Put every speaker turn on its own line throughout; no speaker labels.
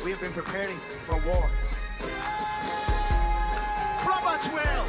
We have been preparing for war. Robert Well!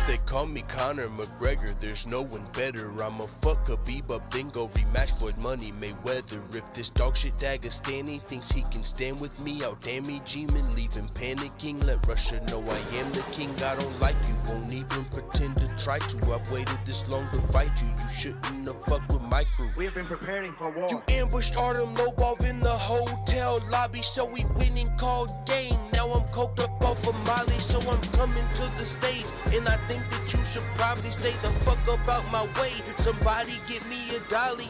They call me Conor McGregor, there's no one better. I'ma fuck Khabib up, then go rematch Floyd Money Mayweather. If this dog shit Dagestani thinks he can stand with me, I'll damage him and leave him panicking. Let Russia know I am the king. I don't like you, won't even pretend to try to. I've waited this long to fight you. You shouldn't have fucked with my crew.
We have been preparing for war.
You ambushed Artem Lobov in the hotel lobby, so we went and called game. Now I'm coked up off of Molly, so I'm coming to the stage. And I think that you should probably stay the fuck up out my way. Somebody get me a dolly.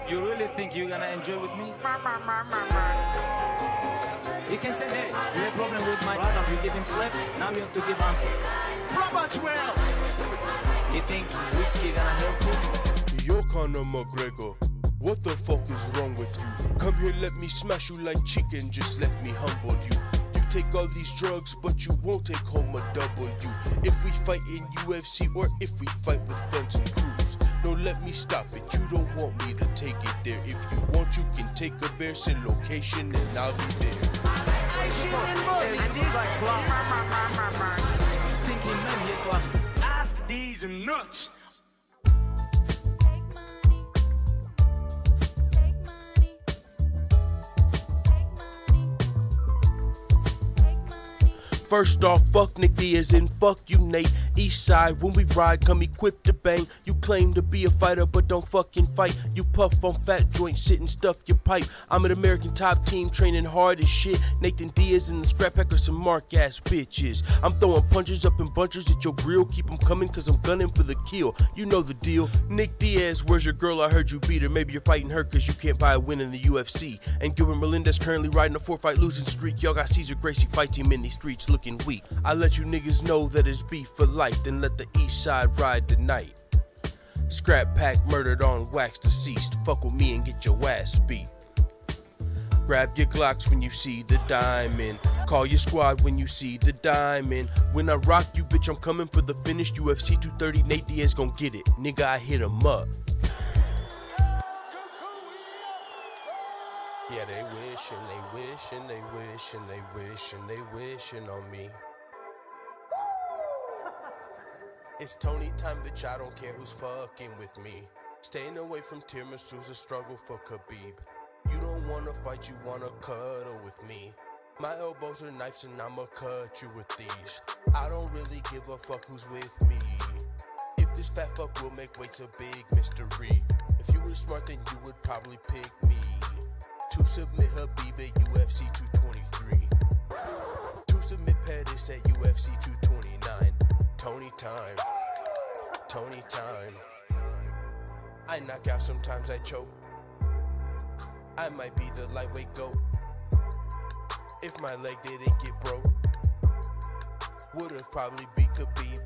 You really think you're gonna enjoy with me? You can say, hey, you have a problem with my brother, you give him slap, now you have to give answer.
Robert Well!
You think whiskey gonna help you?
Yo, Conor McGregor, what the fuck is wrong with you? Come here, let me smash you like chicken, just let me humble you. You take all these drugs, but you won't take home a W. If we fight in UFC or if we fight with guns and crews, no, let me stop it, you don't want me to take it there. If you want, you can take a bear, send location, and I'll be there.
Ask these nuts!
First off, fuck Nick Diaz and fuck you, Nate. East side, when we ride, come equipped to bang. You claim to be a fighter, but don't fucking fight. You puff on fat joints, sit and stuff your pipe. I'm an American top team, training hard as shit. Nathan Diaz and the Scrap Pack are some mark-ass bitches. I'm throwing punches up in bunches at your grill. Keep them coming, cause I'm gunning for the kill. You know the deal. Nick Diaz, where's your girl? I heard you beat her. Maybe you're fighting her cause you can't buy a win in the UFC. And Gilbert Melendez currently riding a 4-fight losing streak. Y'all got Cesar Gracie fight team in these streets looking weak. I let you niggas know that it's beef for life, then let the east side ride tonight. Scrap Pack murdered on wax deceased. Fuck with me and get your ass beat. Grab your Glocks when you see the diamond. Call your squad when you see the diamond. When I rock you, bitch, I'm coming for the finish. UFC 230, Nate Diaz gon' get it. Nigga, I hit him up. Yeah, they wish and they wish and they wish and they wish and they wishing on me. It's Tony time, bitch, I don't care who's fucking with me. Staying away from tiramisu's a struggle for Khabib. You don't wanna fight, you wanna cuddle with me. My elbows are knives and I'ma cut you with these. I don't really give a fuck who's with me. If this fat fuck will make weight's a big mystery. If you were smart, then you would probably pick me to submit Khabib at UFC 223. To submit Pettis at UFC 229. Tony time, Tony time. I knock out, sometimes I choke. I might be the lightweight GOAT. If my leg didn't get broke, would've probably beat Khabib.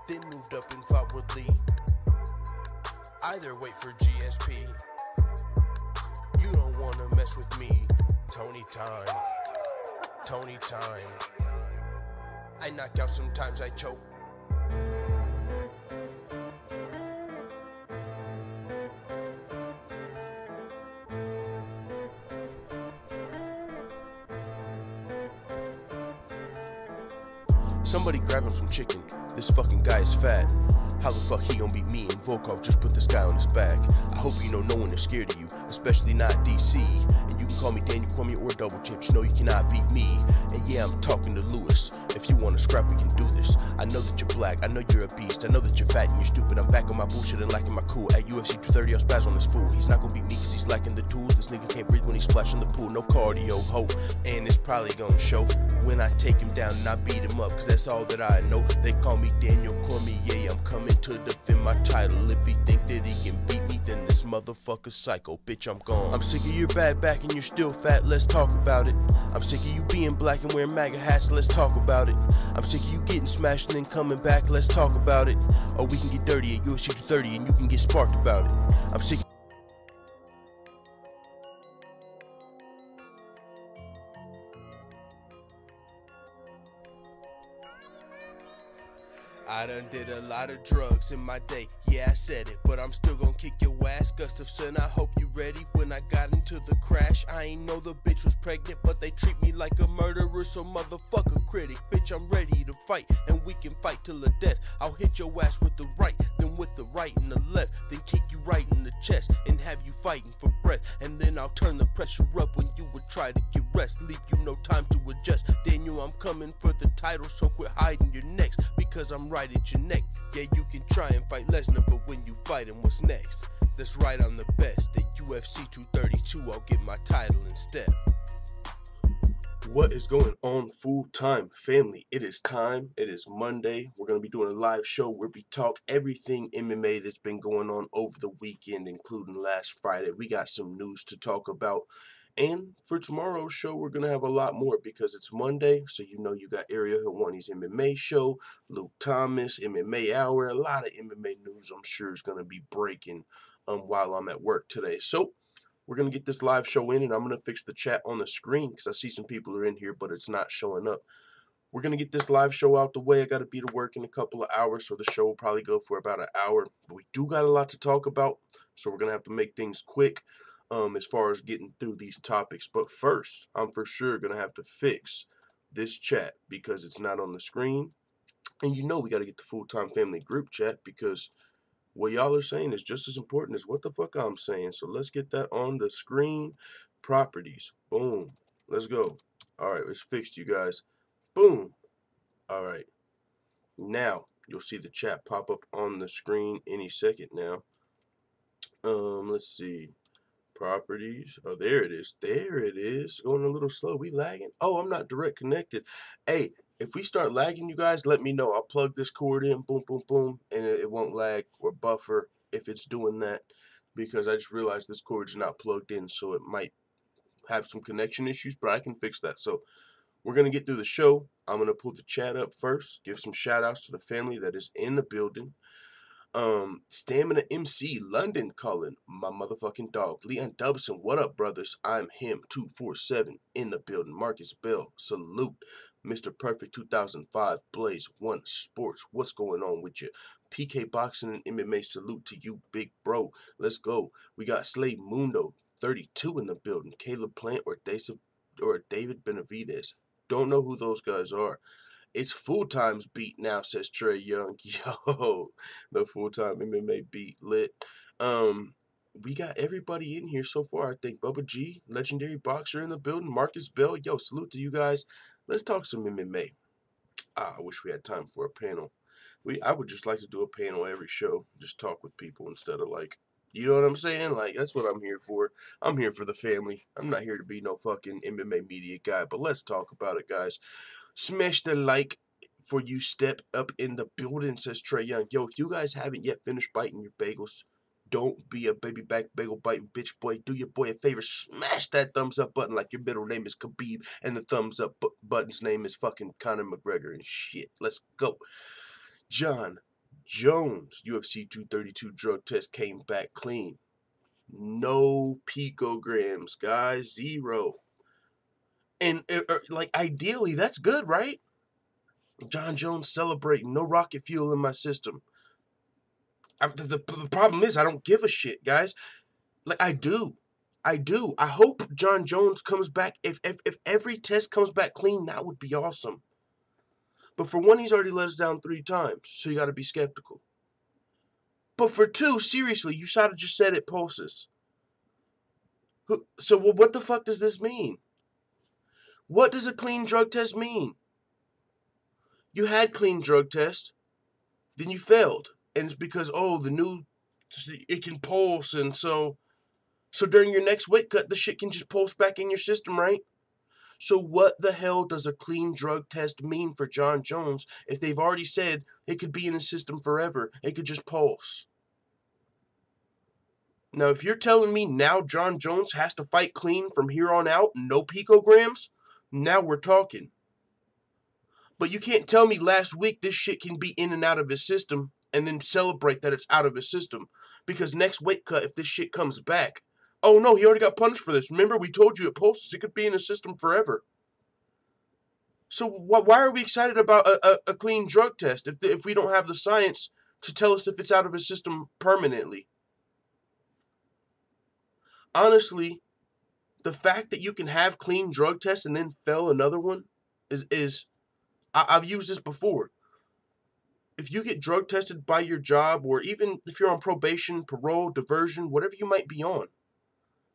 Then moved up and fought with Lee. Either wait for GSP. You don't wanna mess with me. Tony time, Tony time. I knock out, sometimes I choke. Somebody grab him some chicken. This fucking guy is fat. How the fuck he gon' beat me? And Volkov just put this guy on his back. I hope you know no one is scared of you, especially not DC. And you can call me Daniel Cormier or Double Chips. You know you cannot beat me. And yeah, I'm talking to Lewis. If you wanna scrap, we can do this. I know that you're black, I know you're a beast. I know that you're fat and you're stupid. I'm back on my bullshit and lacking my cool. At UFC 230, I'll spaz on this fool. He's not gonna beat me cause he's lacking the tools. This nigga can't breathe when he's splashing the pool. No cardio, hope. And it's probably gonna show when I take him down and I beat him up, cause that's all that I know. They call me Daniel Cormier. I'm coming to defend my title. If he think that he can beat me, then this motherfucker's psycho. Bitch, I'm gone. I'm sick of your bad back and you're still fat. Let's talk about it. I'm sick of you being black and wearing MAGA hats. Let's talk about it. I'm sick of you getting smashed and then coming back. Let's talk about it. Or we can get dirty at UFC 230 and you can get sparked about it. I'm sick. I done did a lot of drugs in my day, yeah I said it, but I'm still gon' kick your ass. Gustafson, I hope you ready. When I got into the crash, I ain't know the bitch was pregnant, but they treat me like a murderer, so motherfucker critic. Bitch, I'm ready to fight, and we can fight till the death. I'll hit your ass with the right, then with the right and the left, then kick you right in the chest, and have you fighting for breath, and then I'll turn the pressure up when you would try to get rest, leave you no time to adjust. Daniel, I'm coming for the title, so quit hiding your necks, because I'm right at your neck. Yeah, you can try and fight Lesnar, but when you fight him, what's next? That's right, I'm the best. At UFC 232, I'll get my title instead. What is going on, full-time family? It is time. It is Monday. We're going to be doing a live show where we talk everything MMA that's been going on over the weekend, including last Friday. We got some news to talk about. And for tomorrow's show, we're going to have a lot more because it's Monday. So you know you got Ariel Helwani's MMA show, Luke Thomas, MMA Hour. A lot of MMA news I'm sure is going to be breaking while I'm at work today. So we're going to get this live show in, and I'm going to fix the chat on the screen because I see some people are in here, but it's not showing up. We're going to get this live show out the way. I got to be to work in a couple of hours, so the show will probably go for about an hour. But we do got a lot to talk about, so we're going to have to make things quick as far as getting through these topics. But first, I'm for sure going to have to fix this chat because it's not on the screen. And you know we got to get the full-time family group chat because what y'all are saying is just as important as what the fuck I'm saying. So let's get that on the screen. Properties. Boom. Let's go. All right, it's fixed, you guys. Boom. All right. Now, you'll see the chat pop up on the screen any second now. Let's see. Properties. Oh, there it is. There it is. Going a little slow. We lagging? Oh, I'm not direct connected. Hey, if we start lagging, you guys, let me know. I'll plug this cord in. Boom, boom, boom. And it won't lag or buffer if it's doing that. Because I just realized this cord's not plugged in. So it might have some connection issues. But I can fix that. So we're going to get through the show. I'm going to pull the chat up first. Give some shout outs to the family that is in the building. Stamina MC London calling my motherfucking dog. Leon Dubson, what up, brothers? I'm him 247 in the building. Marcus Bell, salute. Mr. Perfect 2005 Blaze 1 Sports, what's going on with you? PK Boxing and MMA, salute to you, big bro. Let's go. We got Slave Mundo 32 in the building. Caleb Plant or David Benavidez. Don't know who those guys are. It's full-time's beat now, says Trey Young. Yo, the full-time MMA beat lit. We got everybody in here so far, I think. Bubba G, legendary boxer in the building. Marcus Bell, yo, salute to you guys. Let's talk some MMA. I wish we had time for a panel. I would just like to do a panel every show. Just talk with people instead of like, you know what I'm saying? Like, that's what I'm here for. I'm here for the family. I'm not here to be no fucking MMA media guy, but let's talk about it, guys. Smash the like for you step up in the building, says Trey Young. Yo, if you guys haven't yet finished biting your bagels, don't be a baby back bagel biting bitch boy. Do your boy a favor. Smash that thumbs up button like your middle name is Khabib and the thumbs up button's name is fucking Conor McGregor and shit. Let's go. Jon Jones UFC 232 drug test came back clean. No picograms, guys. 0. And, like, ideally, that's good, right? Jon Jones celebrating. No rocket fuel in my system. The problem is I don't give a shit, guys. Like, I do. I hope Jon Jones comes back. If every test comes back clean, that would be awesome. But for one, he's already let us down 3 times, so you got to be skeptical. But for 2, seriously, you should have just said it pulses. So, well, what the fuck does this mean? What does a clean drug test mean? You had clean drug test, then you failed. And it's because, it can pulse, and so during your next weight cut, the shit can just pulse back in your system, right? So what the hell does a clean drug test mean for Jon Jones if they've already said it could be in his system forever? It could just pulse. Now, if you're telling me now Jon Jones has to fight clean from here on out, no picograms, now we're talking. But you can't tell me last week this shit can be in and out of his system and then celebrate that it's out of his system. Because next weight cut, if this shit comes back, oh no, he already got punished for this. Remember, we told you it pulses. It could be in his system forever.
So why are we excited about a clean drug test if we don't have the science to tell us if it's out of his system permanently? Honestly, the fact that you can have clean drug tests and then fail another one is I've used this before. If you get drug tested by your job, or even if you're on probation, parole, diversion, whatever you might be on,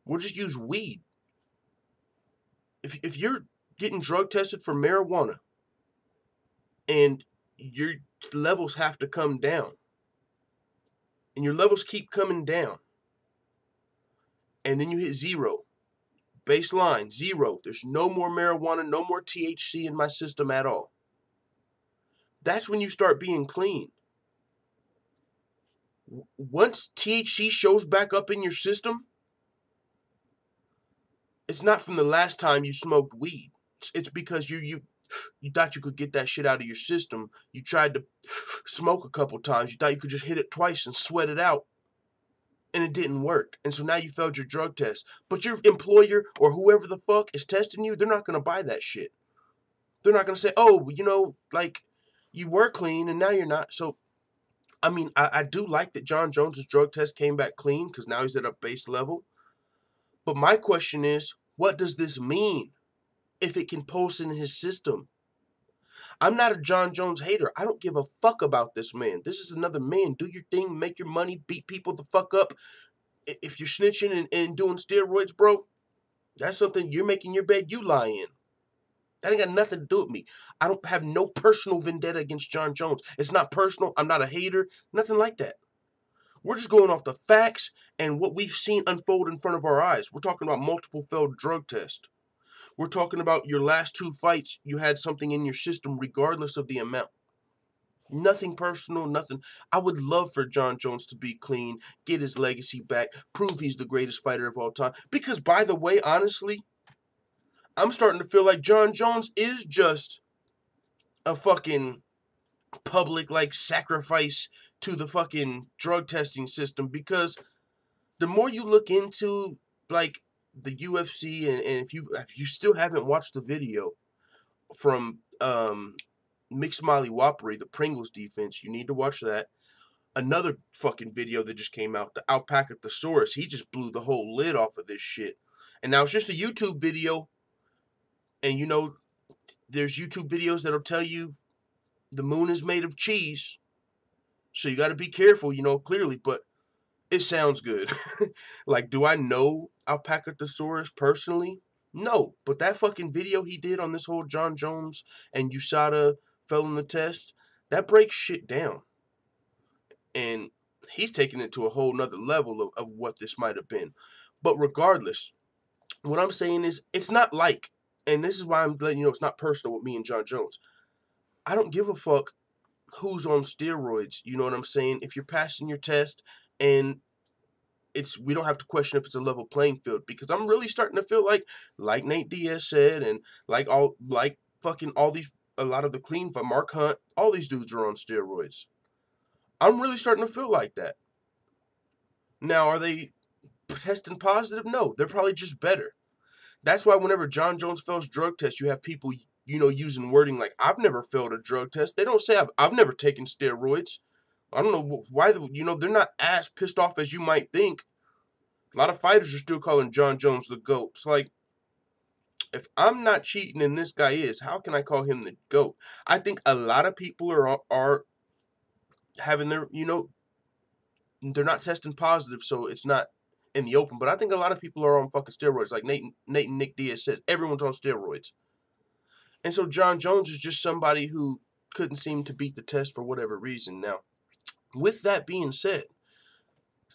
we'll just use weed. If you're getting drug tested for marijuana and your levels have to come down, and your levels keep coming down, and then you hit zero, baseline, zero, there's no more marijuana, no more THC in my system at all. That's when you start being clean. Once THC shows back up in your system, it's not from the last time you smoked weed. It's because you thought you could get that shit out of your system. You tried to smoke a couple times. You thought you could just hit it twice and sweat it out. And it didn't work. And so now you failed your drug test. But your employer or whoever the fuck is testing you, they're not going to buy that shit. They're not going to say, oh, you know, like, you were clean and now you're not. So, I mean, I do like that Jon Jones' drug test came back clean because now he's at a base level. But my question is, what does this mean if it can pulse in his system? I'm not a Jon Jones hater. I don't give a fuck about this man. This is another man. Do your thing, make your money, beat people the fuck up. If you're snitching and doing steroids, bro, that's something you're making your bed, you lie in. That ain't got nothing to do with me. I don't have no personal vendetta against Jon Jones. It's not personal. I'm not a hater. Nothing like that. We're just going off the facts and what we've seen unfold in front of our eyes. We're talking about multiple failed drug tests. We're talking about your last 2 fights, you had something in your system regardless of the amount. Nothing personal, nothing. I would love for Jon Jones to be clean, get his legacy back, prove he's the greatest fighter of all time. Because, by the way, honestly, I'm starting to feel like Jon Jones is just a fucking public, like, sacrifice to the fucking drug testing system. Because the more you look into, like, the UFC, and if you still haven't watched the video from Mixed Molly Whoppery, the Pringles defense, you need to watch that. Another fucking video that just came out, the Alpaca Thesaurus, he just blew the whole lid off of this shit. And now it's just a YouTube video, and you know, there's YouTube videos that'll tell you the moon is made of cheese, so you got to be careful, you know, clearly, but it sounds good. Like, do I know Alpaca Thesaurus personally? No, but that fucking video he did on this whole Jon Jones and USADA fell in the test, that breaks shit down. And he's taking it to a whole nother level of what this might have been. But regardless, what I'm saying is, it's not like, and this is why I'm letting you know it's not personal with me and Jon Jones. I don't give a fuck who's on steroids, you know what I'm saying? If you're passing your test, and we don't have to question if it's a level playing field, because I'm really starting to feel like Nate Diaz said, and a lot of the clean, Mark Hunt, all these dudes are on steroids. I'm really starting to feel like that. Now, are they testing positive? No, they're probably just better. That's why whenever Jon Jones fails drug tests, you have people, you know, using wording like, I've never failed a drug test. They don't say I've never taken steroids. I don't know why, you know, they're not as pissed off as you might think. A lot of fighters are still calling Jon Jones the GOAT. It's like, if I'm not cheating and this guy is, how can I call him the GOAT? I think a lot of people are having their, you know, they're not testing positive, so it's not in the open. But I think a lot of people are on fucking steroids. Like Nate and Nick Diaz says, everyone's on steroids. And so Jon Jones is just somebody who couldn't seem to beat the test for whatever reason. Now, with that being said,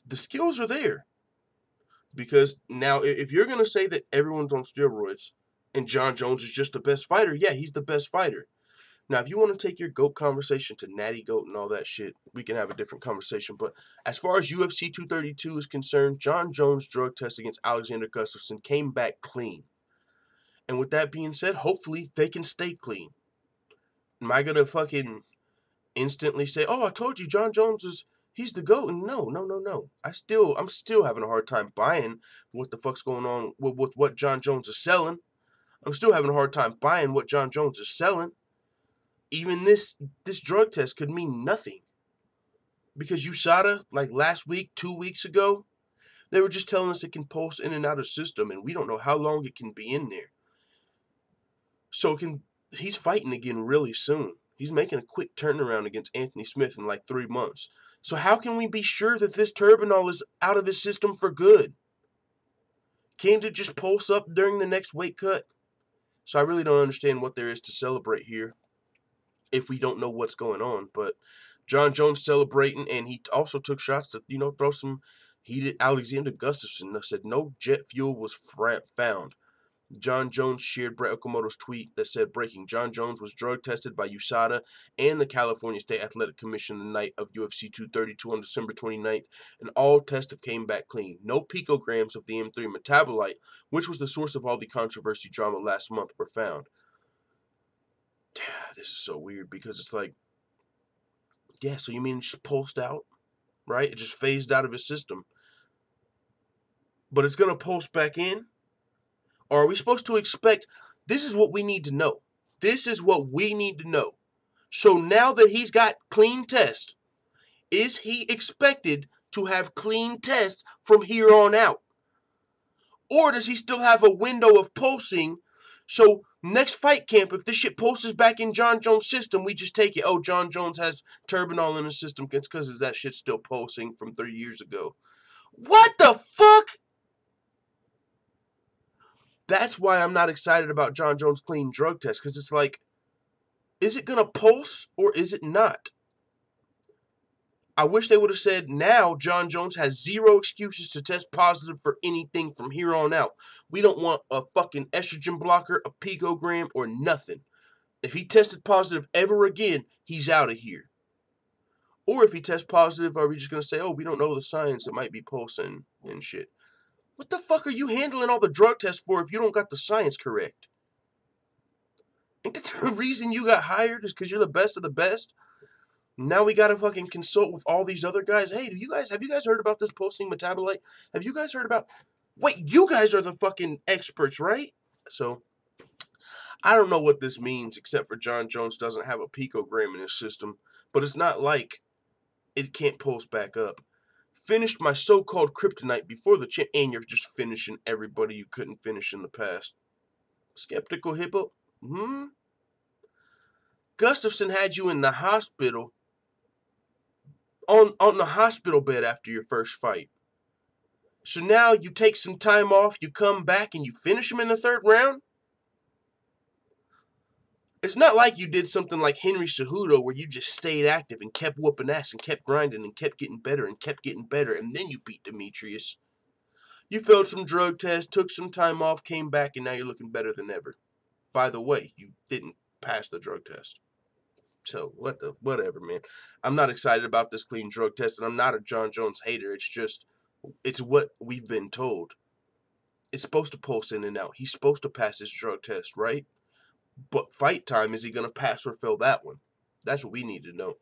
the skills are there. Because now, if you're going to say that everyone's on steroids and Jon Jones is just the best fighter, yeah, he's the best fighter. Now, if you want to take your GOAT conversation to Natty GOAT and all that shit, we can have a different conversation. But as far as UFC 232 is concerned, Jon Jones' drug test against Alexander Gustafsson came back clean. And with that being said, hopefully they can stay clean. Am I going to fucking instantly say, oh, I told you Jon Jones he's the GOAT? And no. I'm still having a hard time buying what the fuck's going on with what Jon Jones is selling. I'm still having a hard time buying what Jon Jones is selling. Even this drug test could mean nothing. Because USADA, like last week, 2 weeks ago, they were just telling us it can pulse in and out of system, and we don't know how long it can be in there. So he's fighting again really soon. He's making a quick turnaround against Anthony Smith in like 3 months. So how can we be sure that this turbinol is out of his system for good? Can't it just pulse up during the next weight cut? So I really don't understand what there is to celebrate here if we don't know what's going on. But Jon Jones celebrating, and he also took shots to, throw some heated. Alexander Gustafsson said no jet fuel was found. Jon Jones shared Brett Okamoto's tweet that said, breaking, Jon Jones was drug tested by USADA and the California State Athletic Commission the night of UFC 232 on December 29th, and all tests came back clean. No picograms of the M3 metabolite, which was the source of all the controversy drama last month, were found. This is so weird because it's like, yeah, so you mean it just pulsed out, right? It just phased out of his system. But it's going to pulse back in? Or are we supposed to expect, this is what we need to know. This is what we need to know. So now that he's got clean tests, is he expected to have clean tests from here on out? Or does he still have a window of pulsing? So next fight camp, if this shit pulses back in Jon Jones' system, we just take it. Oh, Jon Jones has turbinol in his system. It's because that shit's still pulsing from 3 years ago. What the fuck? That's why I'm not excited about Jon Jones' clean drug test, because it's like, is it going to pulse or is it not? I wish they would have said, now Jon Jones has zero excuses to test positive for anything from here on out. We don't want a fucking estrogen blocker, a picogram, or nothing. If he tested positive ever again, he's out of here. Or if he tests positive, are we just going to say, oh, we don't know the science, it might be pulsing and shit. What the fuck are you handling all the drug tests for if you don't got the science correct? Ain't that the reason you got hired is because you're the best of the best? Now we gotta fucking consult with all these other guys. Hey, have you guys heard about this pulsing metabolite? Have you guys heard about... Wait, you guys are the fucking experts, right? So, I don't know what this means except for Jon Jones doesn't have a picogram in his system. But it's not like it can't pulse back up. Finished my so-called kryptonite before the champ, and you're just finishing everybody you couldn't finish in the past. Skeptical hippo? Gustafsson had you in the hospital, on the hospital bed after your first fight. So now you take some time off, you come back, and you finish him in the 3rd round? It's not like you did something like Henry Cejudo where you just stayed active and kept whooping ass and kept grinding and kept getting better and then you beat Demetrius. You failed some drug tests, took some time off, came back, and now you're looking better than ever. By the way, you didn't pass the drug test. So, whatever, man. I'm not excited about this clean drug test, and I'm not a Jon Jones hater. It's what we've been told. It's supposed to pulse in and out. He's supposed to pass his drug test, right? But fight time, is he going to pass or fail that one? That's what we need to know.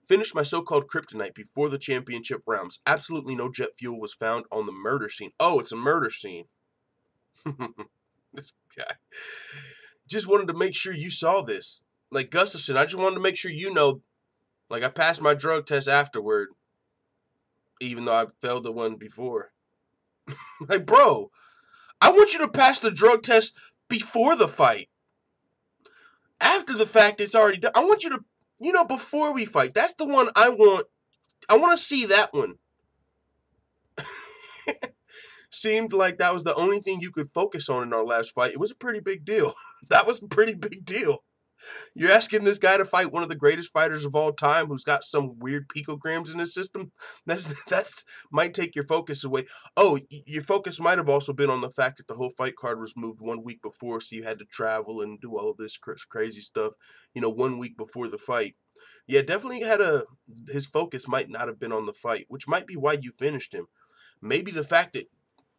Finished my so-called kryptonite before the championship rounds. Absolutely no jet fuel was found on the murder scene. Oh, it's a murder scene. This guy. Just wanted to make sure you saw this. Like Gustafsson, I just wanted to make sure you know, like I passed my drug test afterward, even though I failed the one before. Like, bro, I want you to pass the drug test before the fight. After the fact, it's already done. I want you to, before we fight. That's the one I want. I want to see that one. Seemed like that was the only thing you could focus on in our last fight. It was a pretty big deal. That was a pretty big deal. You're asking this guy to fight one of the greatest fighters of all time who's got some weird picograms in his system? That's might take your focus away. Oh, your focus might have also been on the fact that the whole fight card was moved 1 week before, so you had to travel and do all of this crazy stuff, 1 week before the fight. Yeah, definitely his focus might not have been on the fight, which might be why you finished him. Maybe the fact that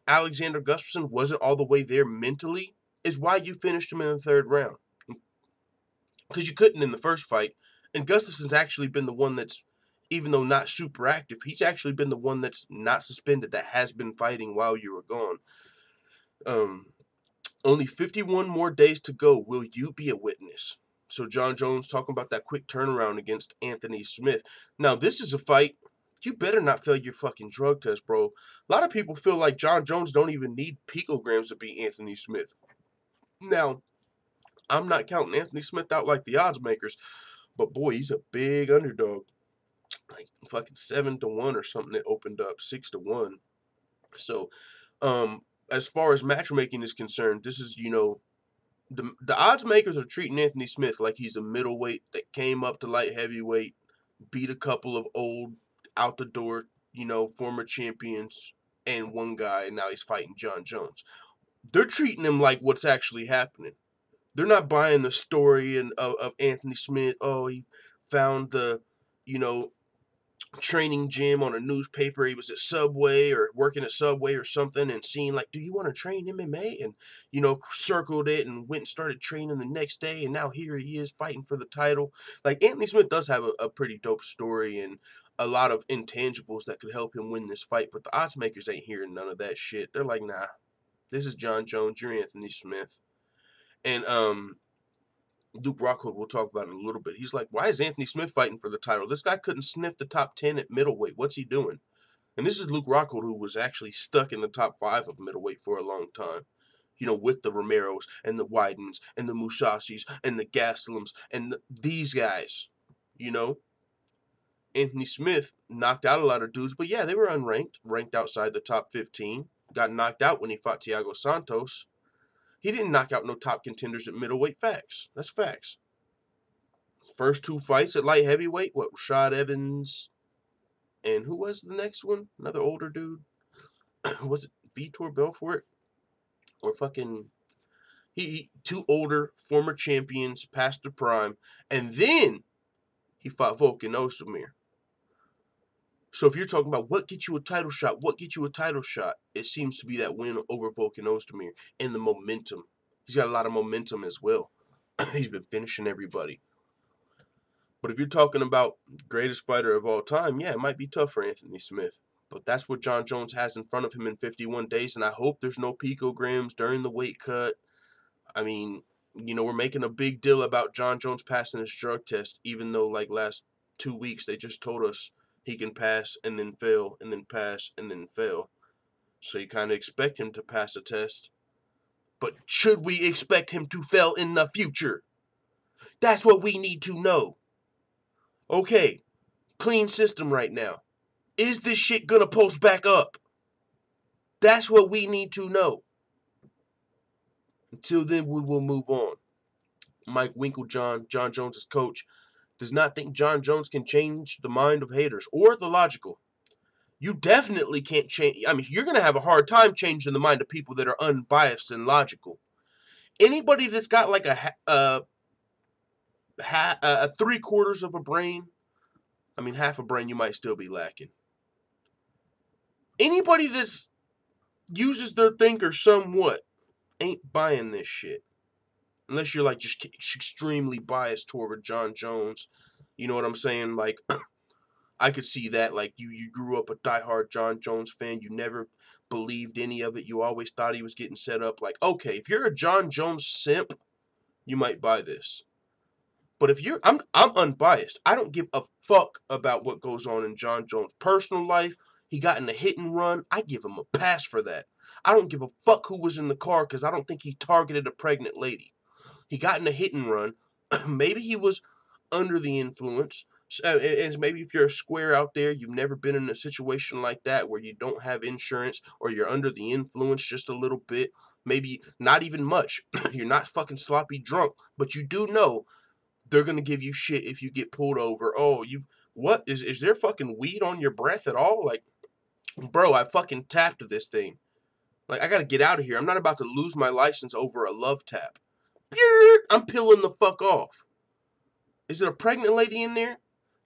Alexander Gustafsson wasn't all the way there mentally is why you finished him in the 3rd round. Because you couldn't in the first fight. And Gustafsson's actually been the one that's, even though not super active, he's actually been the one that's not suspended, that has been fighting while you were gone. Only 51 more days to go. Will you be a witness? So Jon Jones talking about that quick turnaround against Anthony Smith. Now, this is a fight. You better not fail your fucking drug test, bro. A lot of people feel like Jon Jones don't even need picograms to beat Anthony Smith. Now, I'm not counting Anthony Smith out like the odds makers, but boy, he's a big underdog. Like fucking 7-1 or something that opened up 6-1. So, as far as matchmaking is concerned, this is, the odds makers are treating Anthony Smith like he's a middleweight that came up to light heavyweight, beat a couple of old out the door, former champions, and one guy, and now he's fighting Jon Jones. They're treating him like what's actually happening. They're not buying the story of Anthony Smith. Oh, he found the, training gym on a newspaper. He was at Subway or working at Subway or something and seeing like, do you want to train MMA? And, circled it and went and started training the next day. And now here he is fighting for the title. Like, Anthony Smith does have a pretty dope story and a lot of intangibles that could help him win this fight. But the odds makers ain't hearing none of that shit. They're like, nah, this is Jon Jones. You're Anthony Smith. And, Luke Rockhold, we'll talk about it in a little bit. He's like, why is Anthony Smith fighting for the title? This guy couldn't sniff the top 10 at middleweight. What's he doing? And this is Luke Rockhold, who was actually stuck in the top 5 of middleweight for a long time. With the Romeros and the Widens and the Musasis and the Gaslams and these guys. Anthony Smith knocked out a lot of dudes, but yeah, they were unranked, ranked outside the top 15. Got knocked out when he fought Thiago Santos. He didn't knock out no top contenders at middleweight. Facts. That's facts. First 2 fights at light heavyweight, Rashad Evans, and who was the next one? Another older dude. Was it Vitor Belfort? Or fucking... He 2 older, former champions, past their prime, and then he fought Volkan Ozdemir. So if you're talking about what gets you a title shot, it seems to be that win over Volkan Ozdemir and the momentum. He's got a lot of momentum as well. He's been finishing everybody. But if you're talking about greatest fighter of all time, yeah, it might be tough for Anthony Smith. But that's what Jon Jones has in front of him in 51 days, and I hope there's no picograms during the weight cut. I mean, we're making a big deal about Jon Jones passing his drug test, even though, like, last 2 weeks they just told us he can pass and then fail and then pass and then fail. So you kind of expect him to pass a test. But should we expect him to fail in the future? That's what we need to know. Okay, clean system right now. Is this shit gonna post back up? That's what we need to know. Until then, we will move on. Mike Winkeljohn, Jon Jones' coach, does not think Jon Jones can change the mind of haters or the logical. You definitely can't change. I mean, you're going to have a hard time changing the mind of people that are unbiased and logical. Anybody that's got like a 3/4 of a brain, I mean, half a brain you might still be lacking. Anybody that uses their thinker somewhat ain't buying this shit. Unless you're like just extremely biased toward Jon Jones. You know what I'm saying? Like, I could see that. Like, you grew up a diehard Jon Jones fan. You never believed any of it. You always thought he was getting set up. Like, okay, if you're a Jon Jones simp, you might buy this. But if I'm unbiased. I don't give a fuck about what goes on in Jon Jones' personal life. He got in a hit and run. I give him a pass for that. I don't give a fuck who was in the car because I don't think he targeted a pregnant lady. He got in a hit and run. Maybe he was under the influence. And maybe if you're a square out there, you've never been in a situation like that where you don't have insurance or you're under the influence just a little bit. Maybe not even much. You're not fucking sloppy drunk. But you do know they're going to give you shit if you get pulled over. Oh, what? Is there fucking weed on your breath at all? Like, bro, I fucking tapped this thing. Like, I got to get out of here. I'm not about to lose my license over a love tap. I'm peeling the fuck off. Is it a pregnant lady in there?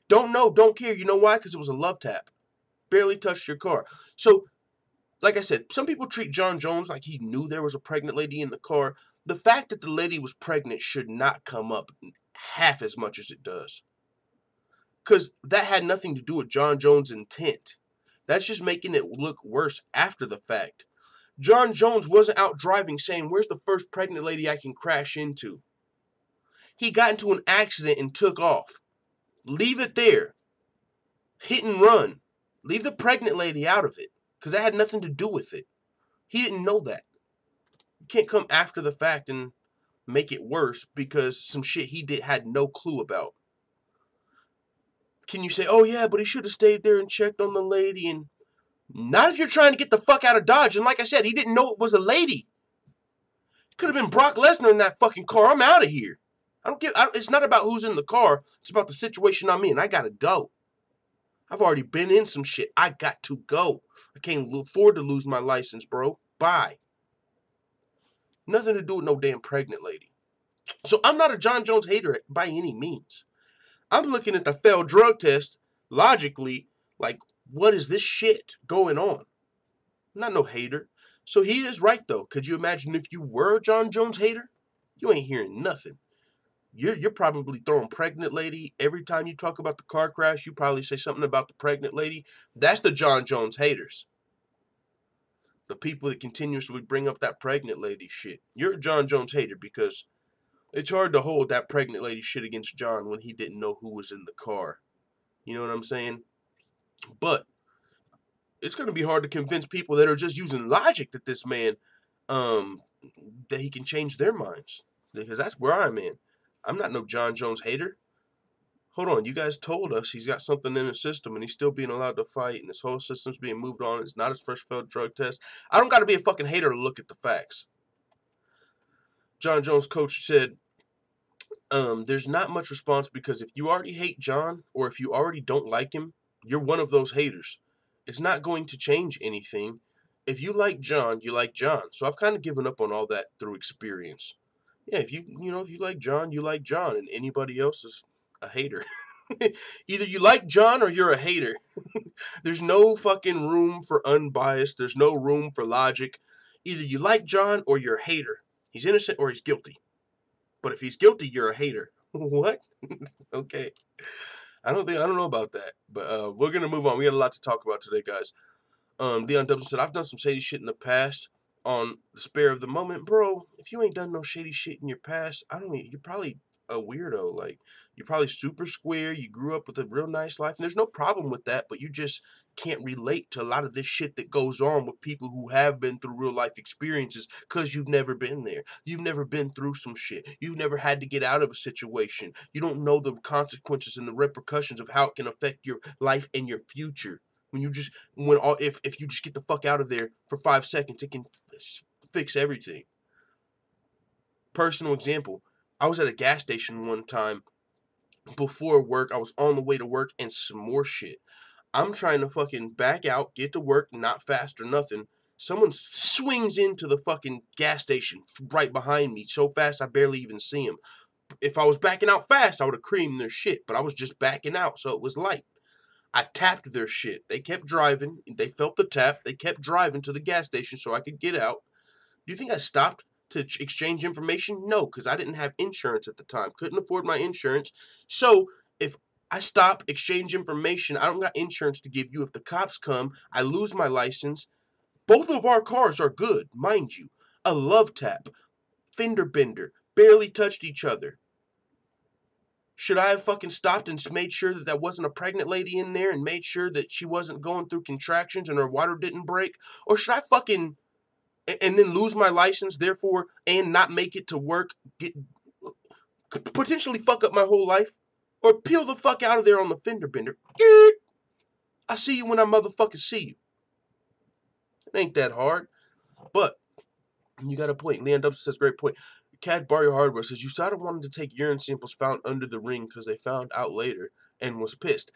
Don't know, don't care. You know why? Because it was a love tap. Barely touched your car. So, like I said, some people treat Jon Jones like he knew there was a pregnant lady in the car. The fact that the lady was pregnant should not come up half as much as it does. Because that had nothing to do with Jon Jones' intent. That's just making it look worse after the fact. Jon Jones wasn't out driving saying, where's the first pregnant lady I can crash into? He got into an accident and took off. Leave it there. Hit and run. Leave the pregnant lady out of it, because that had nothing to do with it. He didn't know that. You can't come after the fact and make it worse because some shit he had no clue about. Can you say, oh yeah, but he should have stayed there and checked on the lady? And not if you're trying to get the fuck out of Dodge. And like I said, he didn't know it was a lady. It could have been Brock Lesnar in that fucking car. I'm out of here. It's not about who's in the car. It's about the situation I'm in. I gotta go. I've already been in some shit. I got to go. I can't afford to lose my license, bro. Bye. Nothing to do with no damn pregnant lady. So I'm not a Jon Jones hater by any means. I'm looking at the failed drug test logically, like, what is this shit going on? I'm not no hater. So he is right, though. Could you imagine if you were a Jon Jones hater? You ain't hearing nothing. You're probably throwing pregnant lady. Every time you talk about the car crash, you probably say something about the pregnant lady. That's the Jon Jones haters. The people that continuously bring up that pregnant lady shit. You're a Jon Jones hater because it's hard to hold that pregnant lady shit against Jon when he didn't know who was in the car. You know what I'm saying? But it's going to be hard to convince people that are just using logic that this man, that he can change their minds. Because that's where I'm in. I'm not no Jon Jones hater. Hold on, you guys told us he's got something in his system and he's still being allowed to fight and his whole system's being moved on. It's not his first failed drug test. I don't got to be a fucking hater to look at the facts. Jon Jones' coach said, there's not much response because if you already hate Jon or if you already don't like him, you're one of those haters. It's not going to change anything. If you like Jon, you like Jon. So I've kind of given up on all that through experience. Yeah, if you like Jon, you like Jon, and anybody else is a hater. Either you like Jon or you're a hater. There's no fucking room for unbiased. There's no room for logic. Either you like Jon or you're a hater. He's innocent or he's guilty. But if he's guilty, you're a hater. What? Okay. I don't know about that. But we're gonna move on. We got a lot to talk about today, guys. Leon Dubson said, I've done some shady shit in the past. On the spare of the moment, bro, if you ain't done no shady shit in your past, you're probably a weirdo. Like, you're probably super square. You grew up with a real nice life, and there's no problem with that, but you just can't relate to a lot of this shit that goes on with people who have been through real life experiences because you've never been there. You've never been through some shit. You've never had to get out of a situation. You don't know the consequences and the repercussions of how it can affect your life and your future. If you just get the fuck out of there for 5 seconds, it can fix everything. Personal example, I was at a gas station one time before work. I was on the way to work and some more shit. I'm trying to fucking back out, get to work, not fast or nothing. Someone swings into the fucking gas station right behind me so fast I barely even see him. If I was backing out fast, I would have creamed their shit, but I was just backing out, so it was light. I tapped their shit. They kept driving. They felt the tap. They kept driving to the gas station so I could get out. Do you think I stopped to exchange information? No, because I didn't have insurance at the time. Couldn't afford my insurance. So if I stop, exchange information, I don't got insurance to give you. If the cops come, I lose my license. Both of our cars are good, mind you. A love tap. Fender bender. Barely touched each other. Should I have fucking stopped and made sure that that wasn't a pregnant lady in there and made sure that she wasn't going through contractions and her water didn't break? Or should I fucking and then lose my license, therefore, and not make it to work, potentially fuck up my whole life? Or peel the fuck out of there on the fender bender? I see you when I motherfucking see you. It ain't that hard. But you got a point. Leon Dubson says, great point. Cat Barrio Hardware says, USADA wanted to take urine samples found under the ring because they found out later and was pissed.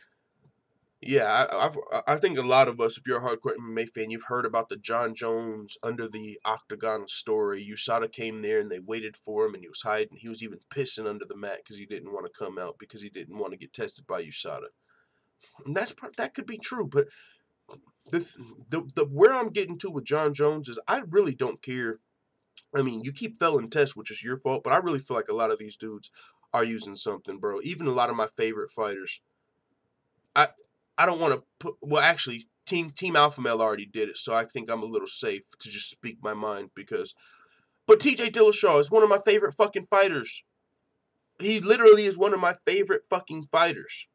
Yeah, I think a lot of us, if you're a hardcore MMA fan, you've heard about the Jon Jones under the octagon story. USADA came there and they waited for him and he was hiding. He was even pissing under the mat because he didn't want to come out because he didn't want to get tested by USADA. And that could be true, but the where I'm getting to with Jon Jones is I really don't care. I mean, you keep failing tests, which is your fault, but I really feel like a lot of these dudes are using something, bro. Even a lot of my favorite fighters. I don't want to put... Well, actually, Team Alpha Male already did it, so I think I'm a little safe to just speak my mind because. But TJ Dillashaw is one of my favorite fucking fighters. He literally is one of my favorite fucking fighters.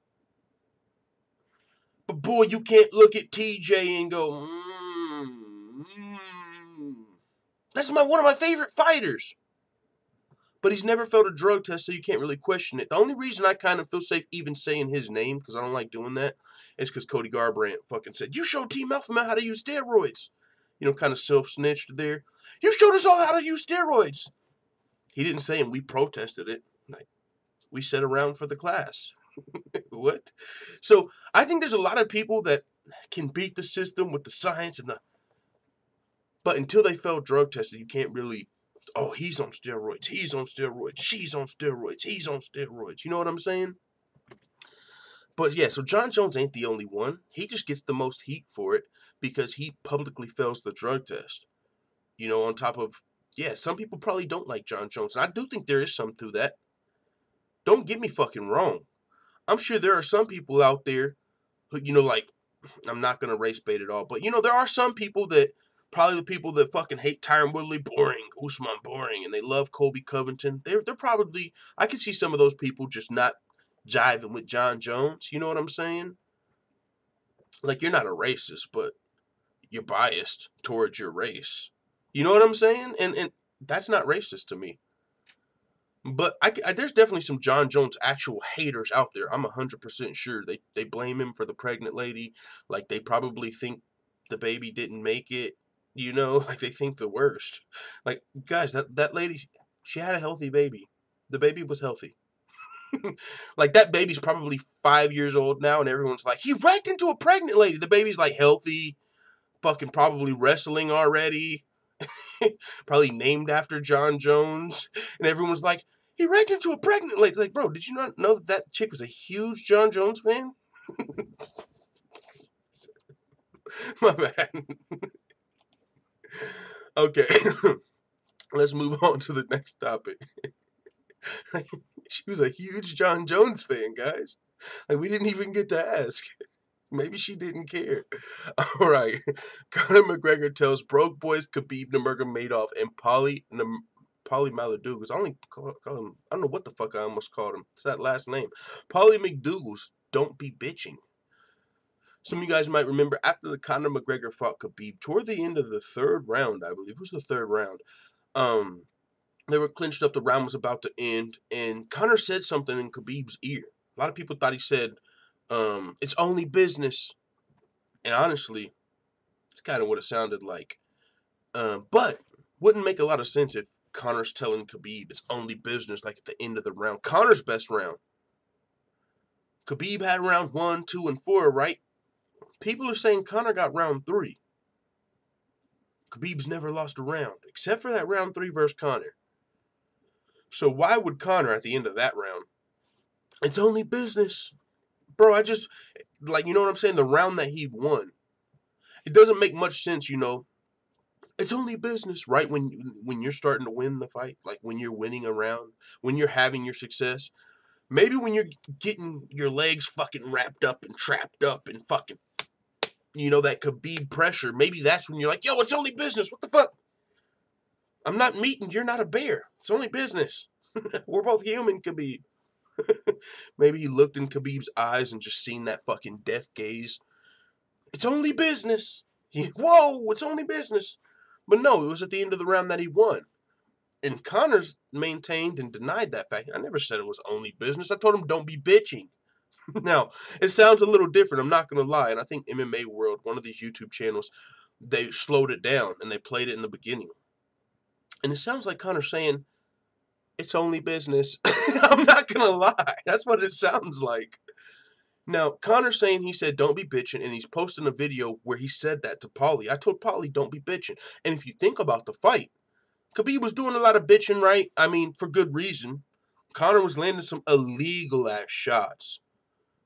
But boy, you can't look at TJ and go, That's one of my favorite fighters. But he's never failed a drug test, so you can't really question it. The only reason I kind of feel safe even saying his name, because I don't like doing that, is because Cody Garbrandt fucking said, you showed Team Alpha Male how to use steroids. You know, kind of self-snitched there. You showed us all how to use steroids. He didn't say, and we protested it. Like, we sat around for the class. What? So, I think there's a lot of people that can beat the system with the science and the... But until they fail drug testing, you can't really... Oh, he's on steroids. He's on steroids. She's on steroids. He's on steroids. You know what I'm saying? But yeah, so Jon Jones ain't the only one. He just gets the most heat for it because he publicly fails the drug test. You know, on top of, yeah, some people probably don't like Jon Jones. And I do think there is some to that. Don't get me fucking wrong. I'm sure there are some people out there who, you know, like, I'm not going to race bait at all. But, you know, there are some people that, probably the people that fucking hate Tyron Woodley, boring, Usman, boring, and they love Colby Covington. They're probably, I could see some of those people just not jiving with Jon Jones. You know what I'm saying? Like, you're not a racist, but you're biased towards your race. You know what I'm saying? And that's not racist to me. But there's definitely some Jon Jones actual haters out there. I'm 100% sure. They blame him for the pregnant lady. Like, they probably think the baby didn't make it. You know, like they think the worst. Like, guys, that lady, she had a healthy baby. The baby was healthy. Like, that baby's probably 5 years old now, and everyone's like, he wrecked into a pregnant lady. The baby's, like, healthy, fucking probably wrestling already. Probably named after Jon Jones. And everyone's like, he wrecked into a pregnant lady. It's like, bro, did you not know that chick was a huge Jon Jones fan? My bad. Okay, let's move on to the next topic. She was a huge Jon Jones fan, guys. Like, we didn't even get to ask. Maybe she didn't care. All right. Conor McGregor tells broke boys Khabib Nurmagomedov and Paulie Malignaggi. I only call him, I don't know what the fuck I almost called him. It's that last name. Paulie Malignaggi, don't be bitching. Some of you guys might remember after the Conor McGregor fought Khabib, toward the end of the third round, I believe. It was the third round. They were clinched up. The round was about to end. And Conor said something in Khabib's ear. A lot of people thought he said, it's only business. And honestly, it's kind of what it sounded like. But wouldn't make a lot of sense if Conor's telling Khabib it's only business, like at the end of the round. Conor's best round. Khabib had round 1, 2, and 4, right? People are saying Conor got round 3. Khabib's never lost a round, except for that round 3 versus Conor. So why would Conor at the end of that round? It's only business. Bro, I just, like, you know what I'm saying? The round that he won. It doesn't make much sense, you know. It's only business, right? When you're starting to win the fight, like when you're winning a round, when you're having your success. Maybe when you're getting your legs fucking wrapped up and trapped up and fucking, you know, that Khabib pressure. Maybe that's when you're like, yo, it's only business. What the fuck? I'm not meat and you're not a bear. It's only business. We're both human, Khabib. Maybe he looked in Khabib's eyes and just seen that fucking death gaze. It's only business. Whoa, it's only business. But no, it was at the end of the round that he won. And Conor's maintained and denied that fact. I never said it was only business. I told him don't be bitching. Now, it sounds a little different. I'm not going to lie. And I think MMA World, one of these YouTube channels, they slowed it down and they played it in the beginning. And it sounds like Conor saying, it's only business. I'm not going to lie. That's what it sounds like. Now, Conor's saying he said, don't be bitching. And he's posting a video where he said that to Paulie. I told Paulie, don't be bitching. And if you think about the fight, Khabib was doing a lot of bitching, right? I mean, for good reason. Conor was landing some illegal-ass shots.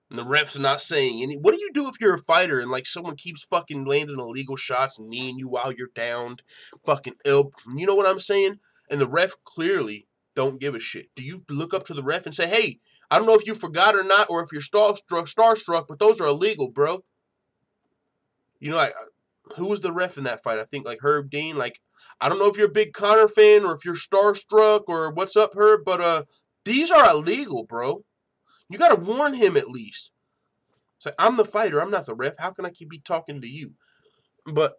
And the refs are not saying any. What do you do if you're a fighter and, like, someone keeps fucking landing illegal shots and kneeing you while you're downed? Fucking ill. You know what I'm saying? And the ref clearly don't give a shit. Do you look up to the ref and say, hey, I don't know if you forgot or not or if you're starstruck, but those are illegal, bro? You know, like, who was the ref in that fight? I think, like, Herb Dean. Like, I don't know if you're a big Conor fan or if you're starstruck or what's up, Herb, but these are illegal, bro. You got to warn him at least. It's like, I'm the fighter. I'm not the ref. How can I keep talking to you? But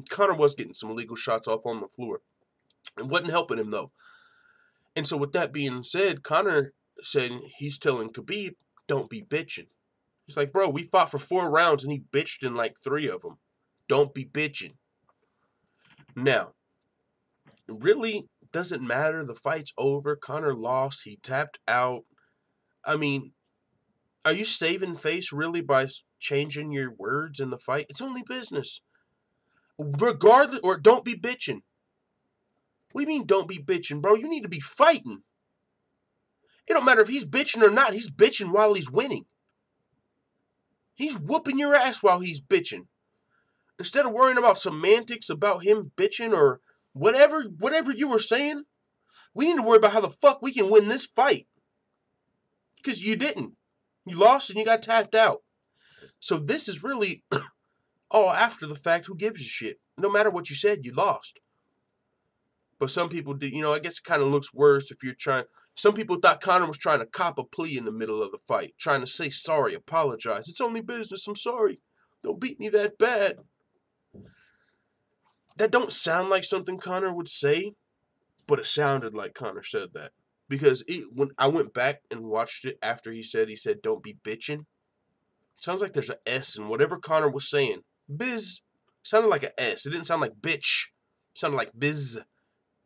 Conor was getting some illegal shots off on the floor. It wasn't helping him, though. And so with that being said, Conor said he's telling Khabib, don't be bitching. He's like, bro, we fought for 4 rounds and he bitched in like 3 of them. Don't be bitching. Now, it really doesn't matter. The fight's over. Conor lost. He tapped out. I mean, are you saving face really by changing your words in the fight? It's only business. Regardless, or don't be bitching. What do you mean don't be bitching, bro? You need to be fighting. It don't matter if he's bitching or not. He's bitching while he's winning. He's whooping your ass while he's bitching. Instead of worrying about semantics about him bitching or whatever you were saying, we need to worry about how the fuck we can win this fight. Because you didn't. You lost and you got tapped out. So this is really all after the fact. Who gives a shit? No matter what you said, you lost. But some people did, I guess it kind of looks worse if you're trying. Some people thought Conor was trying to cop a plea in the middle of the fight, trying to say sorry, apologize. It's only business. I'm sorry. Don't beat me that bad. That don't sound like something Conor would say, but it sounded like Conor said that. Because when I went back and watched it after he said, don't be bitching. It sounds like there's an S in whatever Conor was saying. Biz. It sounded like an S. It didn't sound like bitch. It sounded like biz.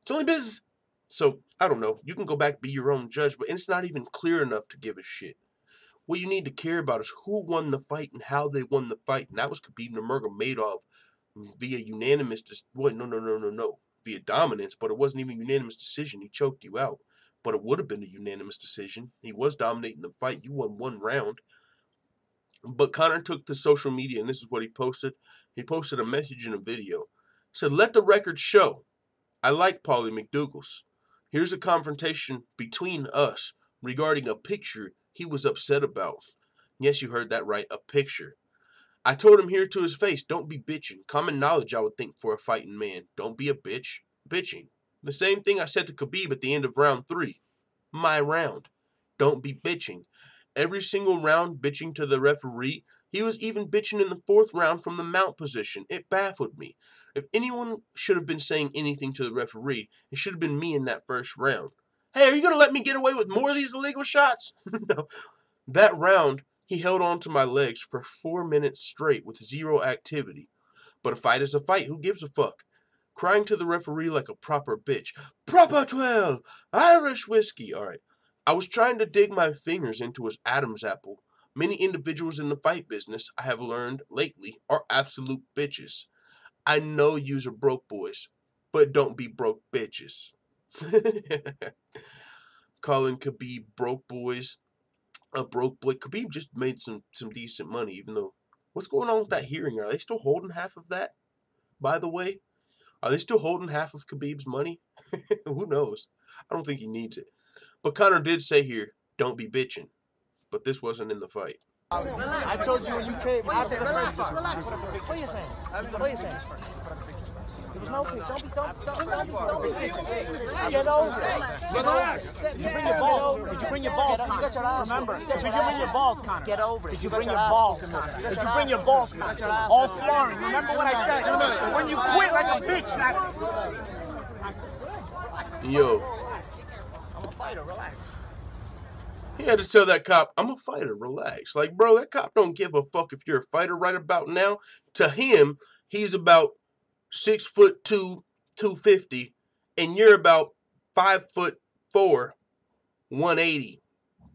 It's only biz. So, I don't know. You can go back, be your own judge, but it's not even clear enough to give a shit. What you need to care about is who won the fight and how they won the fight. And that was Khabib Nurmagomedov via unanimous, via dominance, but it wasn't even a unanimous decision. He choked you out. But it would have been a unanimous decision. He was dominating the fight. You won 1 round. But Conor took to social media, and this is what he posted. He posted a message in a video. He said, let the record show. I like Paulie McDougal's. Here's a confrontation between us regarding a picture he was upset about. Yes, you heard that right, a picture. I told him here to his face, don't be bitching. Common knowledge, I would think, for a fighting man. Don't be a bitch. Bitching. The same thing I said to Khabib at the end of round 3. My round. Don't be bitching. Every single round bitching to the referee. He was even bitching in the 4th round from the mount position. It baffled me. If anyone should have been saying anything to the referee, it should have been me in that 1st round. Hey, are you going to let me get away with more of these illegal shots? No. That round, he held on to my legs for 4 minutes straight with 0 activity. But a fight is a fight. Who gives a fuck? Crying to the referee like a proper bitch. Proper 12! Irish whiskey! Alright. I was trying to dig my fingers into his Adam's apple. Many individuals in the fight business, I have learned lately, are absolute bitches. I know yous are broke boys, but don't be broke bitches. Calling Khabib broke boys a broke boy. Khabib just made some decent money, even though... What's going on with that hearing? Are they still holding half of that, by the way? Are they still holding half of Khabib's money? Who knows? I don't think he needs it. But Conor did say here, don't be bitching. But this wasn't in the fight.
I told you when you came. Relax. What are you saying? What are you saying? There was no pick. Don't be bitching. Get over it. Relax. Did you bring your balls? Did you bring your balls, Conor? Remember, did you bring your balls, Conor? Get over it. Did you bring your balls, Conor? Did you bring your balls, Conor? All sparring. Remember what I said? When you quit like a bitch, Saturday.
Yo.
I'm a fighter. Relax.
He had to tell that cop, I'm a fighter, relax. Like, bro, that cop don't give a fuck if you're a fighter right about now. To him, he's about 6'2", 250, and you're about 5'4", 180,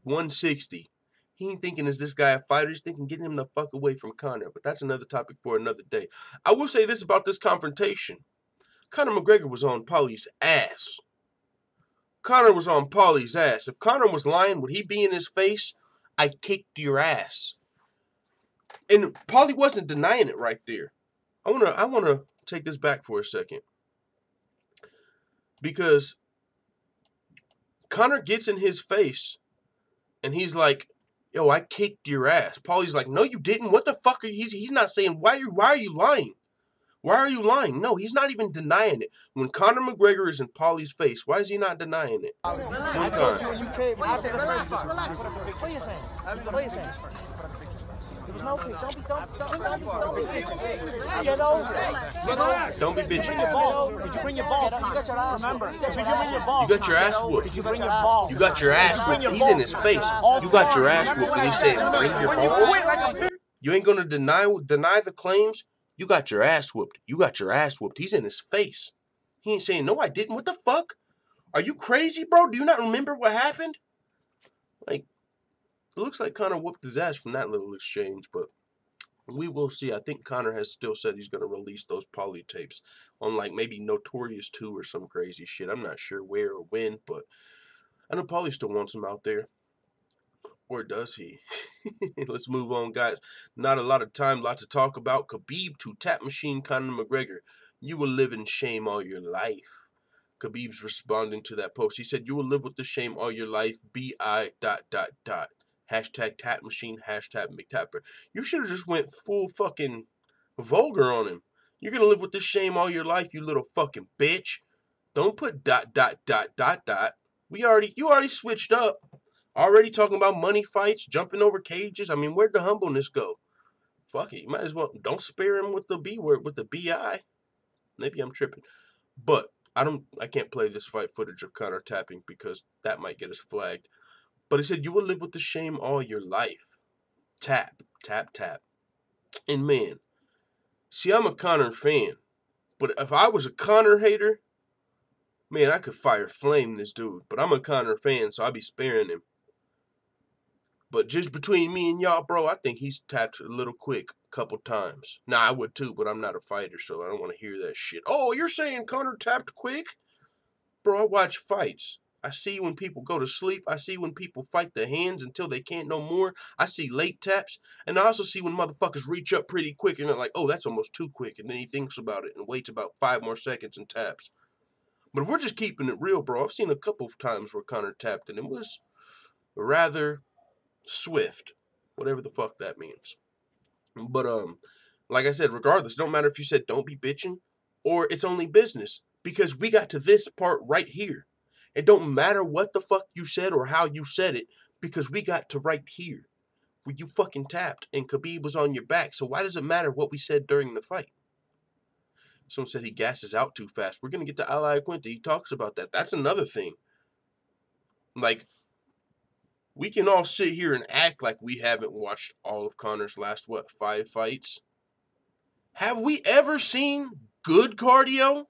160. He ain't thinking, is this guy a fighter? He's thinking, get him the fuck away from Conor. But that's another topic for another day. I will say this about this confrontation. Conor McGregor was on Paulie's ass. Conor was on Paulie's ass. If Conor was lying, would he be in his face? I kicked your ass. And Paulie wasn't denying it right there. I wanna take this back for a second. Because Conor gets in his face and he's like, yo, I kicked your ass. Paulie's like, no, you didn't. What the fuck are you? He's not saying, why are you lying? Why are you lying? No, he's not even denying it. When Conor McGregor is in Paulie's face, why is he not denying it?
I told you when you came. Relax. What are you saying? What are you saying? There was no pick. Don't be bitching. Get over it. Relax.
Don't be
Did you bring your
bitching.
balls? Did you bring your balls? Remember, did you bring your balls?
You got your ass whooped.
Did you bring your balls?
You got your ass whooped. He's in his face. You got your ass whooped. And he said, bring your balls. You ain't gonna deny the claims. You got your ass whooped. You got your ass whooped. He's in his face. He ain't saying, no, I didn't. What the fuck? Are you crazy, bro? Do you not remember what happened? Like, it looks like Conor whooped his ass from that little exchange, but we will see. I think Conor has still said he's going to release those Paulie tapes on, like, maybe Notorious 2 or some crazy shit. I'm not sure where or when, but I know Paulie still wants him out there. Or does he? Let's move on, guys. Not a lot of time, lot to talk about. Khabib to tap machine Conor McGregor. You will live in shame all your life. Khabib's responding to that post. He said, you will live with the shame all your life. BI ... Hashtag tap machine. Hashtag McTapper. You should have just went full fucking vulgar on him. You're going to live with this shame all your life, you little fucking bitch. Don't put ... You already switched up. Already talking about money fights, jumping over cages. I mean, where'd the humbleness go? Fuck it. You might as well don't spare him with the B word, with the BI. Maybe I'm tripping. But I can't play this fight footage of Conor tapping because that might get us flagged. But he said, you will live with the shame all your life. Tap, tap, tap. And man, see, I'm a Conor fan. But if I was a Conor hater, man, I could fire flame this dude. But I'm a Conor fan, so I'll be sparing him. But just between me and y'all, bro, I think he's tapped a little quick a couple times. Nah, I would too, but I'm not a fighter, so I don't want to hear that shit. Oh, you're saying Conor tapped quick? Bro, I watch fights. I see when people go to sleep. I see when people fight their hands until they can't no more. I see late taps. And I also see when motherfuckers reach up pretty quick and they're like, oh, that's almost too quick. And then he thinks about it and waits about 5 more seconds and taps. But if we're just keeping it real, bro, I've seen a couple of times where Conor tapped and it was rather swift, whatever the fuck that means. But like I said, regardless, it don't matter if you said don't be bitching or it's only business, because we got to this part right here. It don't matter what the fuck you said or how you said it, because we got to right here where you fucking tapped and Khabib was on your back. So why does it matter what we said during the fight? Someone said he gasses out too fast. We're gonna get to Iaquinta. He talks about that. That's another thing. Like, we can all sit here and act like we haven't watched all of Conor's last, 5 fights. Have we ever seen good cardio?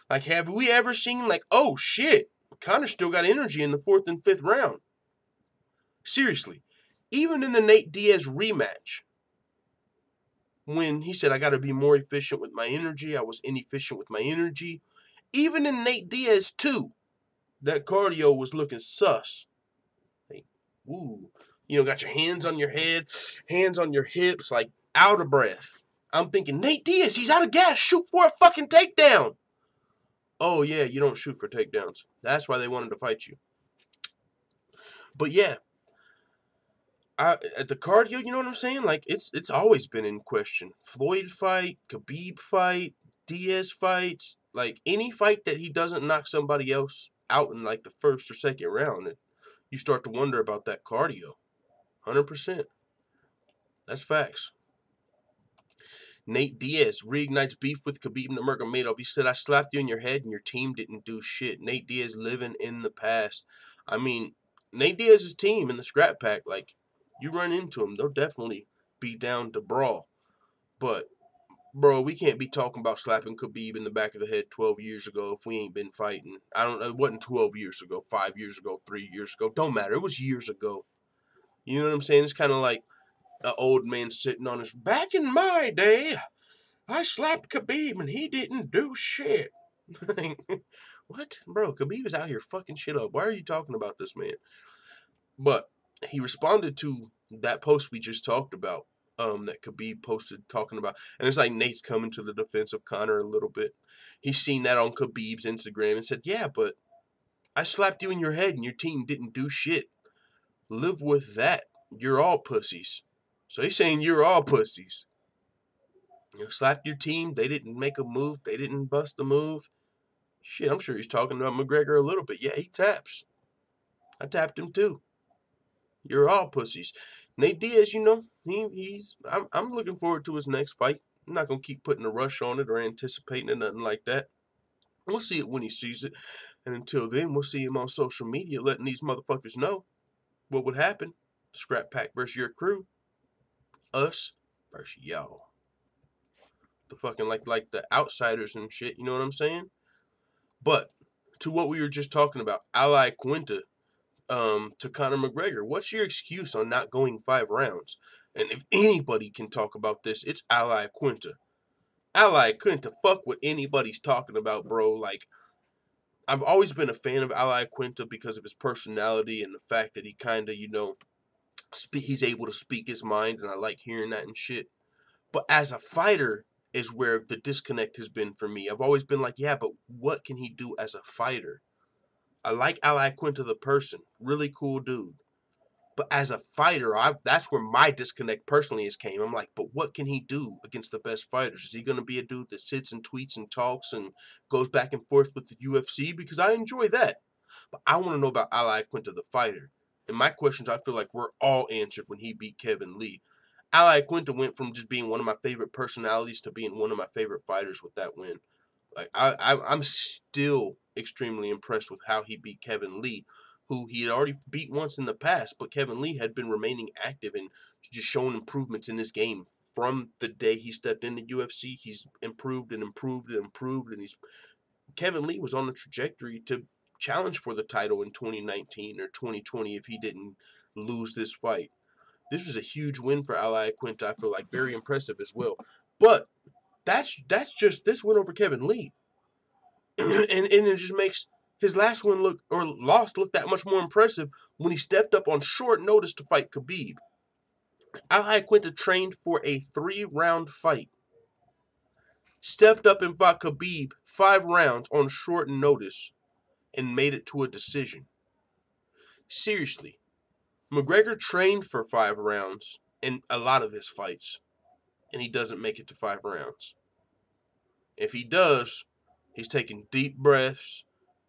Like, have we ever seen, like, oh, shit, Conor still got energy in the 4th and 5th round? Seriously. Even in the Nate Diaz rematch, when he said, I got to be more efficient with my energy, I was inefficient with my energy. Even in Nate Diaz 2, that cardio was looking sus. Ooh, got your hands on your head, hands on your hips, like out of breath. I'm thinking, Nate Diaz, he's out of gas. Shoot for a fucking takedown. Oh, yeah, you don't shoot for takedowns. That's why they wanted to fight you. But, yeah, at the cardio, you know what I'm saying? Like, it's always been in question. Floyd fight, Khabib fight, Diaz fights. Like, any fight that he doesn't knock somebody else out in, like, the 1st or 2nd round, you start to wonder about that cardio. 100%. That's facts. Nate Diaz reignites beef with Khabib Nurmagomedov. He said, I slapped you in your head and your team didn't do shit. Nate Diaz living in the past. I mean, Nate Diaz's team in the scrap pack, like, you run into them, they'll definitely be down to brawl. But, bro, we can't be talking about slapping Khabib in the back of the head 12 years ago if we ain't been fighting. I don't know. It wasn't 12 years ago, 5 years ago, 3 years ago. Don't matter. It was years ago. You know what I'm saying? It's kind of like an old man sitting on his back. In my day, I slapped Khabib and he didn't do shit. What? Bro, Khabib is out here fucking shit up. Why are you talking about this, man? But he responded to that post we just talked about. That Khabib posted talking about. And it's like Nate's coming to the defense of Conor a little bit. He's seen that on Khabib's Instagram and said, yeah, but I slapped you in your head and your team didn't do shit. Live with that. You're all pussies. So he's saying you're all pussies. You slapped your team. They didn't make a move. They didn't bust a move. Shit, I'm sure he's talking about McGregor a little bit. Yeah, he taps. I tapped him too. You're all pussies. Nate Diaz, you know, I'm looking forward to his next fight. I'm not gonna keep putting a rush on it or anticipating it, nothing like that. We'll see it when he sees it. And until then, we'll see him on social media letting these motherfuckers know what would happen. Scrap Pack versus your crew. Us versus y'all. The fucking like the outsiders and shit, you know what I'm saying? But to what we were just talking about, Iaquinta to Conor McGregor. What's your excuse on not going 5 rounds? And if anybody can talk about this, it's Iaquinta. Iaquinta, fuck what anybody's talking about, bro. Like, I've always been a fan of Iaquinta because of his personality and the fact that he kind of, you know, he's able to speak his mind, and I like hearing that and shit. But as a fighter is where the disconnect has been for me. I've always been like, yeah, but what can he do as a fighter? I like Iaquinta the person. Really cool dude. But as a fighter, that's where my disconnect personally has came. I'm like, but what can he do against the best fighters? Is he going to be a dude that sits and tweets and talks and goes back and forth with the UFC? Because I enjoy that. But I want to know about Iaquinta the fighter. And my questions, I feel like, were all answered when he beat Kevin Lee. Iaquinta went from just being one of my favorite personalities to being one of my favorite fighters with that win. Like, I'm still extremely impressed with how he beat Kevin Lee, who he had already beat once in the past, but Kevin Lee had been remaining active and just showing improvements in his game. From the day he stepped in the UFC, he's improved and improved and improved, and Kevin Lee was on the trajectory to challenge for the title in 2019 or 2020 if he didn't lose this fight. This was a huge win for Iaquinta. I feel like very impressive as well. But that's just this win over Kevin Lee. and it just makes his last win look that much more impressive when he stepped up on short notice to fight Khabib. Iaquinta trained for a 3-round fight. Stepped up and fought Khabib 5 rounds on short notice and made it to a decision. Seriously. McGregor trained for 5 rounds in a lot of his fights, and he doesn't make it to 5 rounds. If he does, he's taking deep breaths,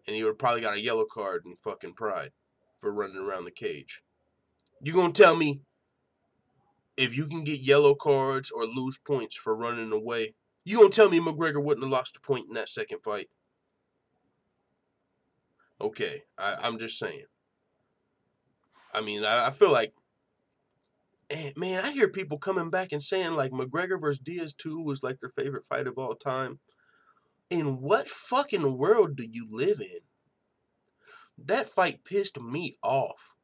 and he would have probably got a yellow card in fucking Pride for running around the cage. You gonna tell me if you can get yellow cards or lose points for running away, you gonna tell me McGregor wouldn't have lost a point in that second fight? Okay, I'm just saying. I mean, I feel like, man, I hear people coming back and saying, like, McGregor versus Diaz 2 was, like, their favorite fight of all time. In what fucking world do you live in? That fight pissed me off.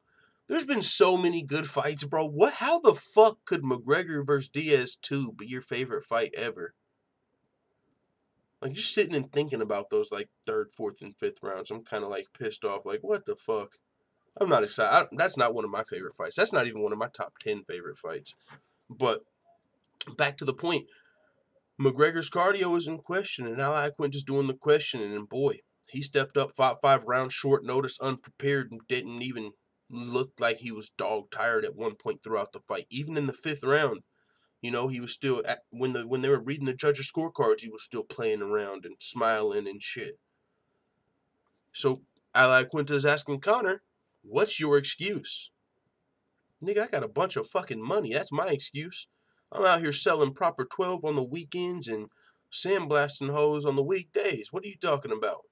There's been so many good fights, bro. How the fuck could McGregor versus Diaz 2 be your favorite fight ever? Like, just sitting and thinking about those, like, 3rd, 4th, and 5th rounds, I'm kind of, like, pissed off. Like, what the fuck? I'm not excited. That's not one of my favorite fights. That's not even one of my top 10 favorite fights. But back to the point, McGregor's cardio is in question, and Iaquinta's doing the questioning, and boy, he stepped up, fought 5 rounds, short notice, unprepared, and didn't even look like he was dog tired at one point throughout the fight. Even in the 5th round, you know, he was still, when they were reading the judges' scorecards, he was still playing around and smiling and shit. So Iaquinta is asking Conor, what's your excuse? Nigga, I got a bunch of fucking money. That's my excuse. I'm out here selling proper 12 on the weekends and sandblasting hoes on the weekdays. What are you talking about?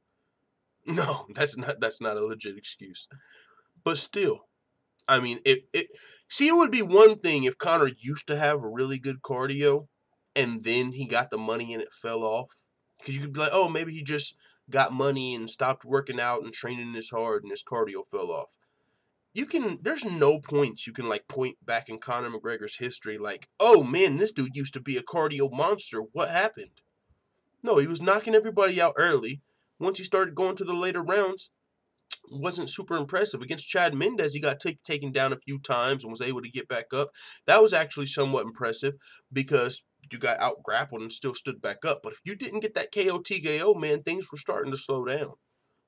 No, that's not a legit excuse. But still, I mean, it would be one thing if Conor used to have a really good cardio and then he got the money and it fell off. Because you could be like, oh, maybe he just got money and stopped working out and training as hard and his cardio fell off. There's no points you can, like, point back in Conor McGregor's history like, oh man, this dude used to be a cardio monster. What happened? No, he was knocking everybody out early. Once he started going to the later rounds, it wasn't super impressive. Against Chad Mendes, he got taken down a few times and was able to get back up. That was actually somewhat impressive because you got out-grappled and still stood back up. But if you didn't get that KO TKO, man, things were starting to slow down.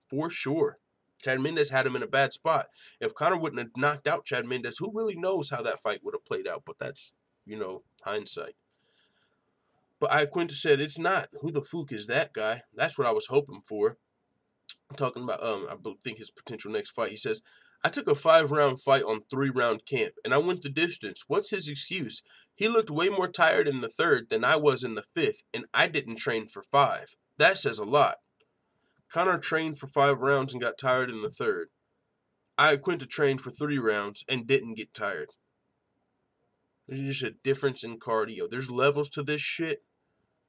For sure. Chad Mendes had him in a bad spot. If Conor wouldn't have knocked out Chad Mendes, who really knows how that fight would have played out? But that's, hindsight. But Iaquinta said, it's not. Who the fuck is that guy? That's what I was hoping for. I'm talking about, I think his potential next fight. He says, I took a 5-round fight on 3-round camp, and I went the distance. What's his excuse? He looked way more tired in the 3rd than I was in the 5th, and I didn't train for 5. That says a lot. Conor trained for 5 rounds and got tired in the 3rd. Iaquinta trained for 3 rounds and didn't get tired. There's just a difference in cardio. There's levels to this shit,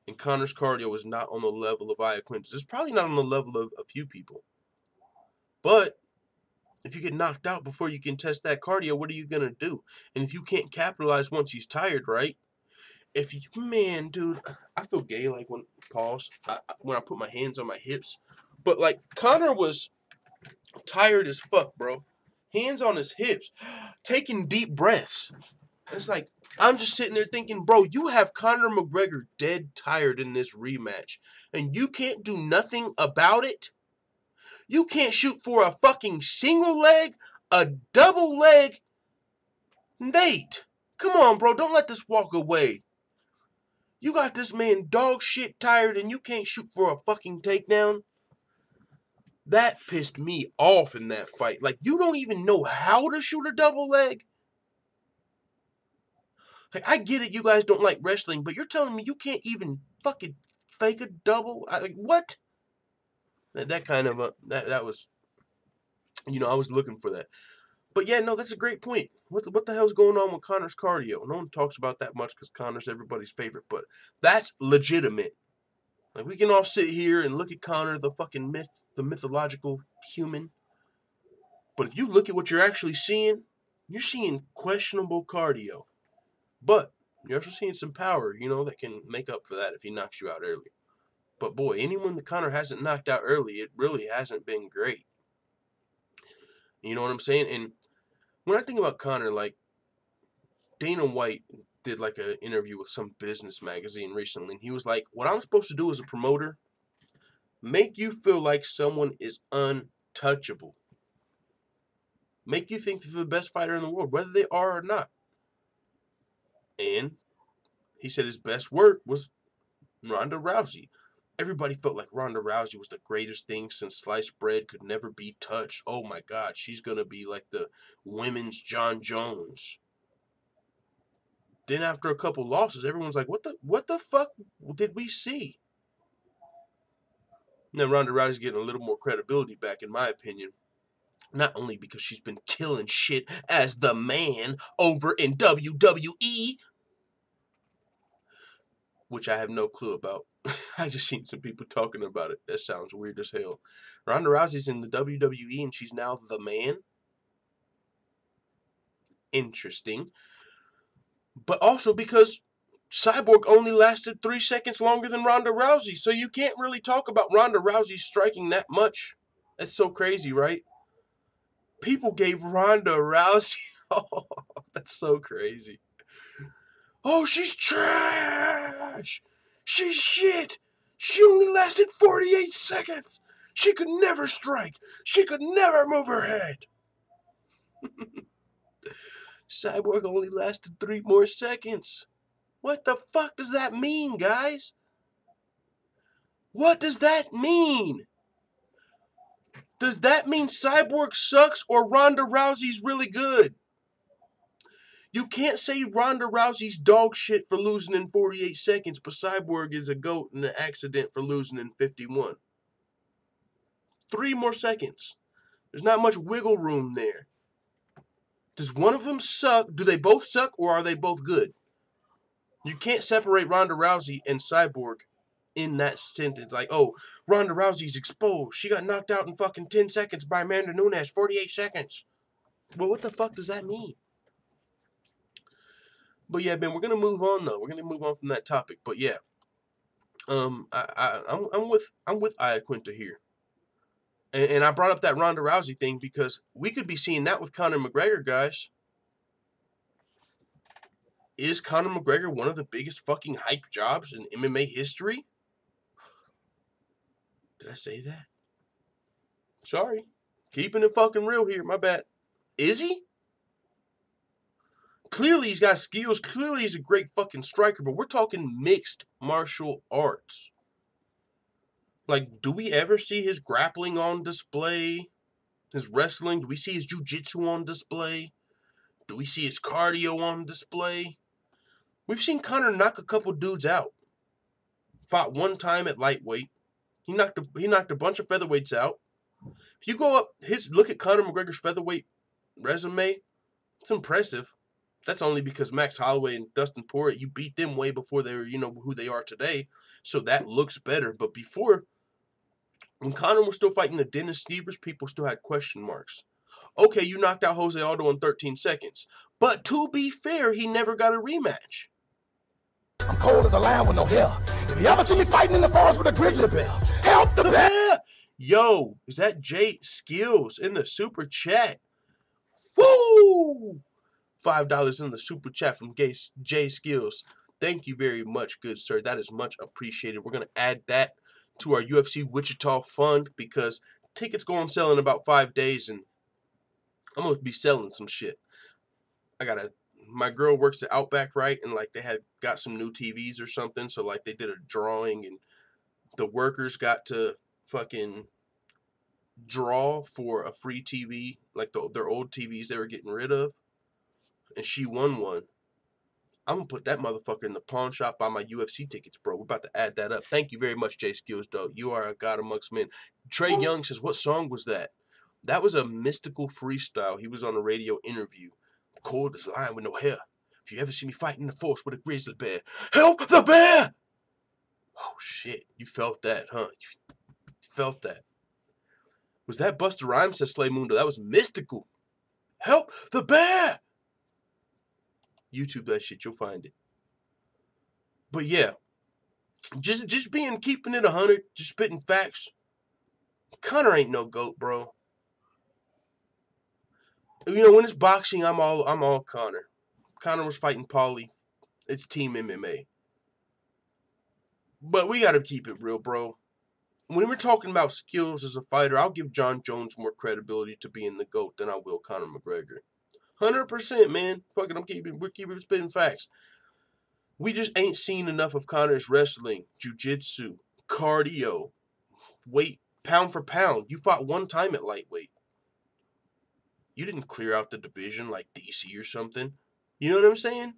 and Conor's cardio is not on the level of Iaquinta's. It's probably not on the level of a few people. But if you get knocked out before you can test that cardio, what are you going to do? And if you can't capitalize once he's tired, right? Man, dude, I feel gay like when I put my hands on my hips. But like Conor was tired as fuck, bro. Hands on his hips, taking deep breaths. It's like, I'm just sitting there thinking, bro, you have Conor McGregor dead tired in this rematch, and you can't do nothing about it? You can't shoot for a fucking single leg, a double leg? Nate, come on, bro, don't let this walk away. You got this man dog shit tired and you can't shoot for a fucking takedown? That pissed me off in that fight. Like, you don't even know how to shoot a double leg? Like, I get it, you guys don't like wrestling, but you're telling me you can't even fucking fake a double? Like, what? That kind of, that was, I was looking for that. But yeah, no, that's a great point. What the hell's going on with Conor's cardio? No one talks about that much because Conor's everybody's favorite, but that's legitimate. Like, we can all sit here and look at Conor, the fucking the mythological human. But if you look at what you're actually seeing, you're seeing questionable cardio. But you're also seeing some power, that can make up for that if he knocks you out early. But boy, anyone that Conor hasn't knocked out early, it really hasn't been great. You know what I'm saying? And when I think about Conor, like, Dana White did like an interview with some business magazine recently, and he was like, what I'm supposed to do as a promoter, make you feel like someone is untouchable. Make you think they're the best fighter in the world, whether they are or not. And he said his best work was Ronda Rousey. Everybody felt like Ronda Rousey was the greatest thing since sliced bread could never be touched. Oh my God, she's going to be like the women's Jon Jones. Then after a couple losses, everyone's like, what the fuck did we see? And then Ronda Rousey's getting a little more credibility back, in my opinion. Not only because she's been killing shit as the man over in WWE, which I have no clue about. I just seen some people talking about it. That sounds weird as hell. Ronda Rousey's in the WWE and she's now the man. Interesting. But also because Cyborg only lasted 3 seconds longer than Ronda Rousey. So you can't really talk about Ronda Rousey striking that much. That's so crazy, right? People gave Ronda Rousey... Oh, that's so crazy. Oh, she's trash. She's shit. She only lasted 48 seconds. She could never strike. She could never move her head. Cyborg only lasted 3 more seconds. What the fuck does that mean, guys? What does that mean? Does that mean Cyborg sucks or Ronda Rousey's really good? You can't say Ronda Rousey's dog shit for losing in 48 seconds, but Cyborg is a goat in an accident for losing in 51. 3 more seconds. There's not much wiggle room there. Does one of them suck? Do they both suck or are they both good? You can't separate Ronda Rousey and Cyborg in that sentence. Like, oh, Ronda Rousey's exposed. She got knocked out in fucking 10 seconds by Amanda Nunes. 48 seconds. Well, what the fuck does that mean? But yeah, Ben, we're gonna move on though. We're gonna move on from that topic. But yeah, I'm with Iaquinta here, and I brought up that Ronda Rousey thing because we could be seeing that with Conor McGregor, guys. Is Conor McGregor one of the biggest fucking hype jobs in MMA history? Did I say that? Sorry. Keeping it fucking real here, my bad. Is he? Clearly he's got skills. Clearly he's a great fucking striker, but we're talking mixed martial arts. Like, do we ever see his grappling on display? His wrestling? Do we see his jiu-jitsu on display? Do we see his cardio on display? We've seen Conor knock a couple dudes out. Fought one time at lightweight. He knocked a bunch of featherweights out. If you go up, look at Conor McGregor's featherweight resume, it's impressive. That's only because Max Holloway and Dustin Poirier, you beat them way before they were, who they are today. So that looks better. But before, when Conor was still fighting the Dennis Sievers, people still had question marks. Okay, you knocked out Jose Aldo in 13 seconds. But to be fair, he never got a rematch.
I'm cold as a lion with no hair. If you ever see me fighting in the forest with a grizzly bear, help the bear!
Yo, is that Jay Skills in the super chat? Woo! $5 in the super chat from Jay Skills. Thank you very much, good sir. That is much appreciated. We're going to add that to our UFC Wichita fund because tickets go on sale in about 5 days, and I'm going to be selling some shit. My girl works at Outback, right? And, like, they had got some new TVs or something. So, like, they did a drawing, and the workers got to fucking draw for a free TV, like their old TVs they were getting rid of. And she won one. I'm going to put that motherfucker in the pawn shop, buy my UFC tickets, bro. We're about to add that up. Thank you very much, Jay Skills, though. You are a god amongst men. Trey Young says, what song was that? That was a mystical freestyle. He was on a radio interview. Cold as a lion with no hair. If you ever see me fighting in the forest with a grizzly bear, help the bear! Oh, shit. You felt that, huh? You felt that. Was that Busta Rhymes says Slay Mundo? That was mystical. Help the bear! YouTube that shit. You'll find it. But yeah. Just keeping it 100. Just spitting facts. Conor ain't no GOAT, bro. When it's boxing, I'm all Conor. Conor was fighting Paulie. It's team MMA. But we gotta keep it real, bro. When we're talking about skills as a fighter, I'll give Jon Jones more credibility to being the GOAT than I will Conor McGregor. 100%, man. Fuck it, we're keeping spitting facts. We just ain't seen enough of Conor's wrestling, jiu-jitsu, cardio, weight, pound for pound. You fought one time at lightweight. You didn't clear out the division like DC or something. You know what I'm saying?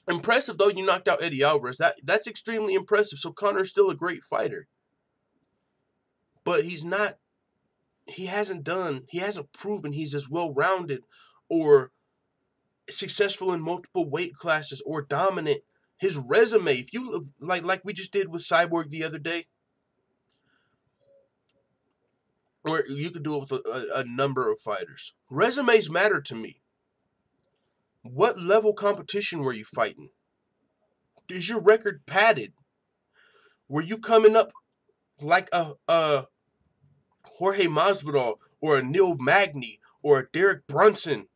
Impressive, though, you knocked out Eddie Alvarez. That's extremely impressive. So Conor's still a great fighter. But he hasn't proven he's as well-rounded or successful in multiple weight classes or dominant. His resume, if you look like we just did with Cyborg the other day, or you could do it with a number of fighters. Resumes matter to me. What level competition were you fighting? Is your record padded? Were you coming up like a Jorge Masvidal or a Neil Magny or a Derek Brunson?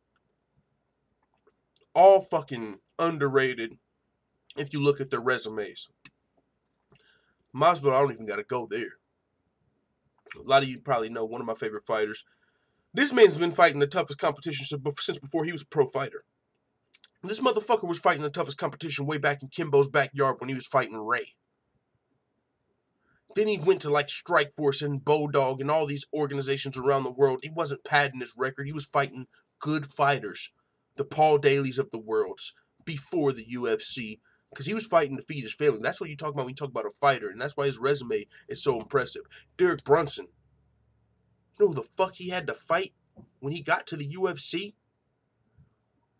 All fucking underrated if you look at their resumes. Masvidal, I don't even got to go there. A lot of you probably know one of my favorite fighters. This man's been fighting the toughest competition since before he was a pro fighter. This motherfucker was fighting the toughest competition way back in Kimbo's backyard when he was fighting Ray. Then he went to like Strikeforce and Bodog and all these organizations around the world. He wasn't padding his record. He was fighting good fighters. The Paul Dailies of the worlds before the UFC. Because he was fighting to feed his family. That's what you talk about when you talk about a fighter. And that's why his resume is so impressive. Derek Brunson. You know who the fuck he had to fight when he got to the UFC?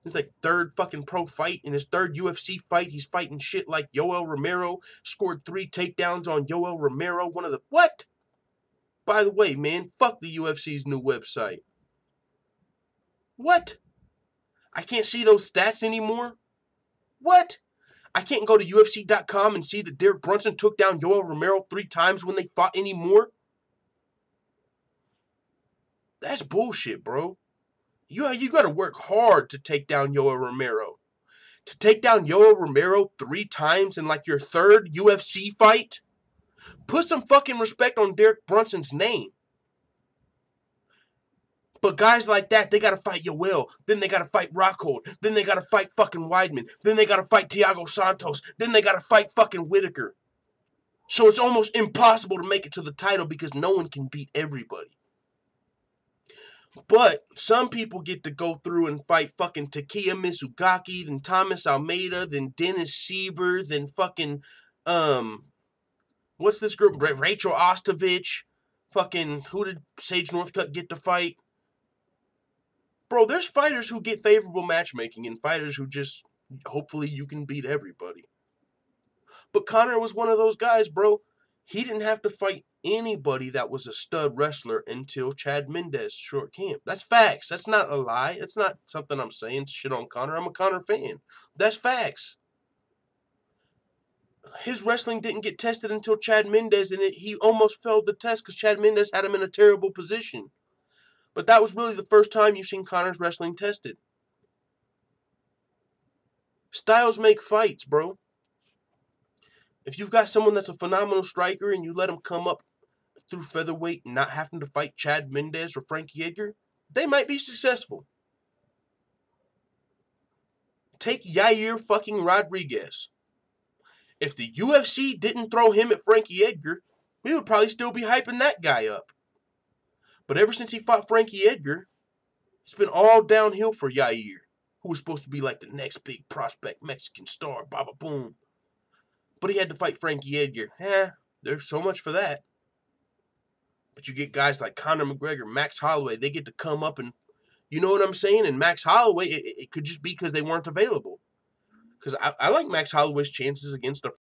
His like third fucking pro fight. In his third UFC fight, he's fighting shit like Yoel Romero. Scored 3 takedowns on Yoel Romero. One of the... What? By the way, man, fuck the UFC's new website. What? I can't see those stats anymore? What? I can't go to UFC.com and see that Derek Brunson took down Yoel Romero 3 times when they fought anymore? That's bullshit, bro. You got to work hard to take down Yoel Romero. To take down Yoel Romero 3 times in like your 3rd UFC fight? Put some fucking respect on Derek Brunson's name. But guys like that, they got to fight Yoel. Then they got to fight Rockhold. Then they got to fight fucking Weidman. Then they got to fight Thiago Santos. Then they got to fight fucking Whitaker. So it's almost impossible to make it to the title because no one can beat everybody. But some people get to go through and fight fucking Takeya Mizugaki, then Thomas Almeida, then Dennis Seaver, then fucking, what's this group? Rachel Ostovich. Fucking, who did Sage Northcutt get to fight? Bro, there's fighters who get favorable matchmaking and fighters who just, hopefully you can beat everybody. But Conor was one of those guys, bro. He didn't have to fight anybody that was a stud wrestler until Chad Mendes short camp. That's facts. That's not a lie. That's not something I'm saying shit on Conor. I'm a Conor fan. That's facts. His wrestling didn't get tested until Chad Mendes, and he almost failed the test because Chad Mendes had him in a terrible position. But that was really the first time you've seen Conor's wrestling tested. Styles make fights, bro. If you've got someone that's a phenomenal striker and you let him come up through featherweight and not having to fight Chad Mendes or Frankie Edgar, they might be successful. Take Yair fucking Rodriguez. If the UFC didn't throw him at Frankie Edgar, we would probably still be hyping that guy up. But ever since he fought Frankie Edgar, it's been all downhill for Yair, who was supposed to be like the next big prospect Mexican star, baba boom. But he had to fight Frankie Edgar. There's so much for that. But you get guys like Conor McGregor, Max Holloway, they get to come up and, you know what I'm saying? And Max Holloway, it could just be because they weren't available. Because I like Max Holloway's chances against a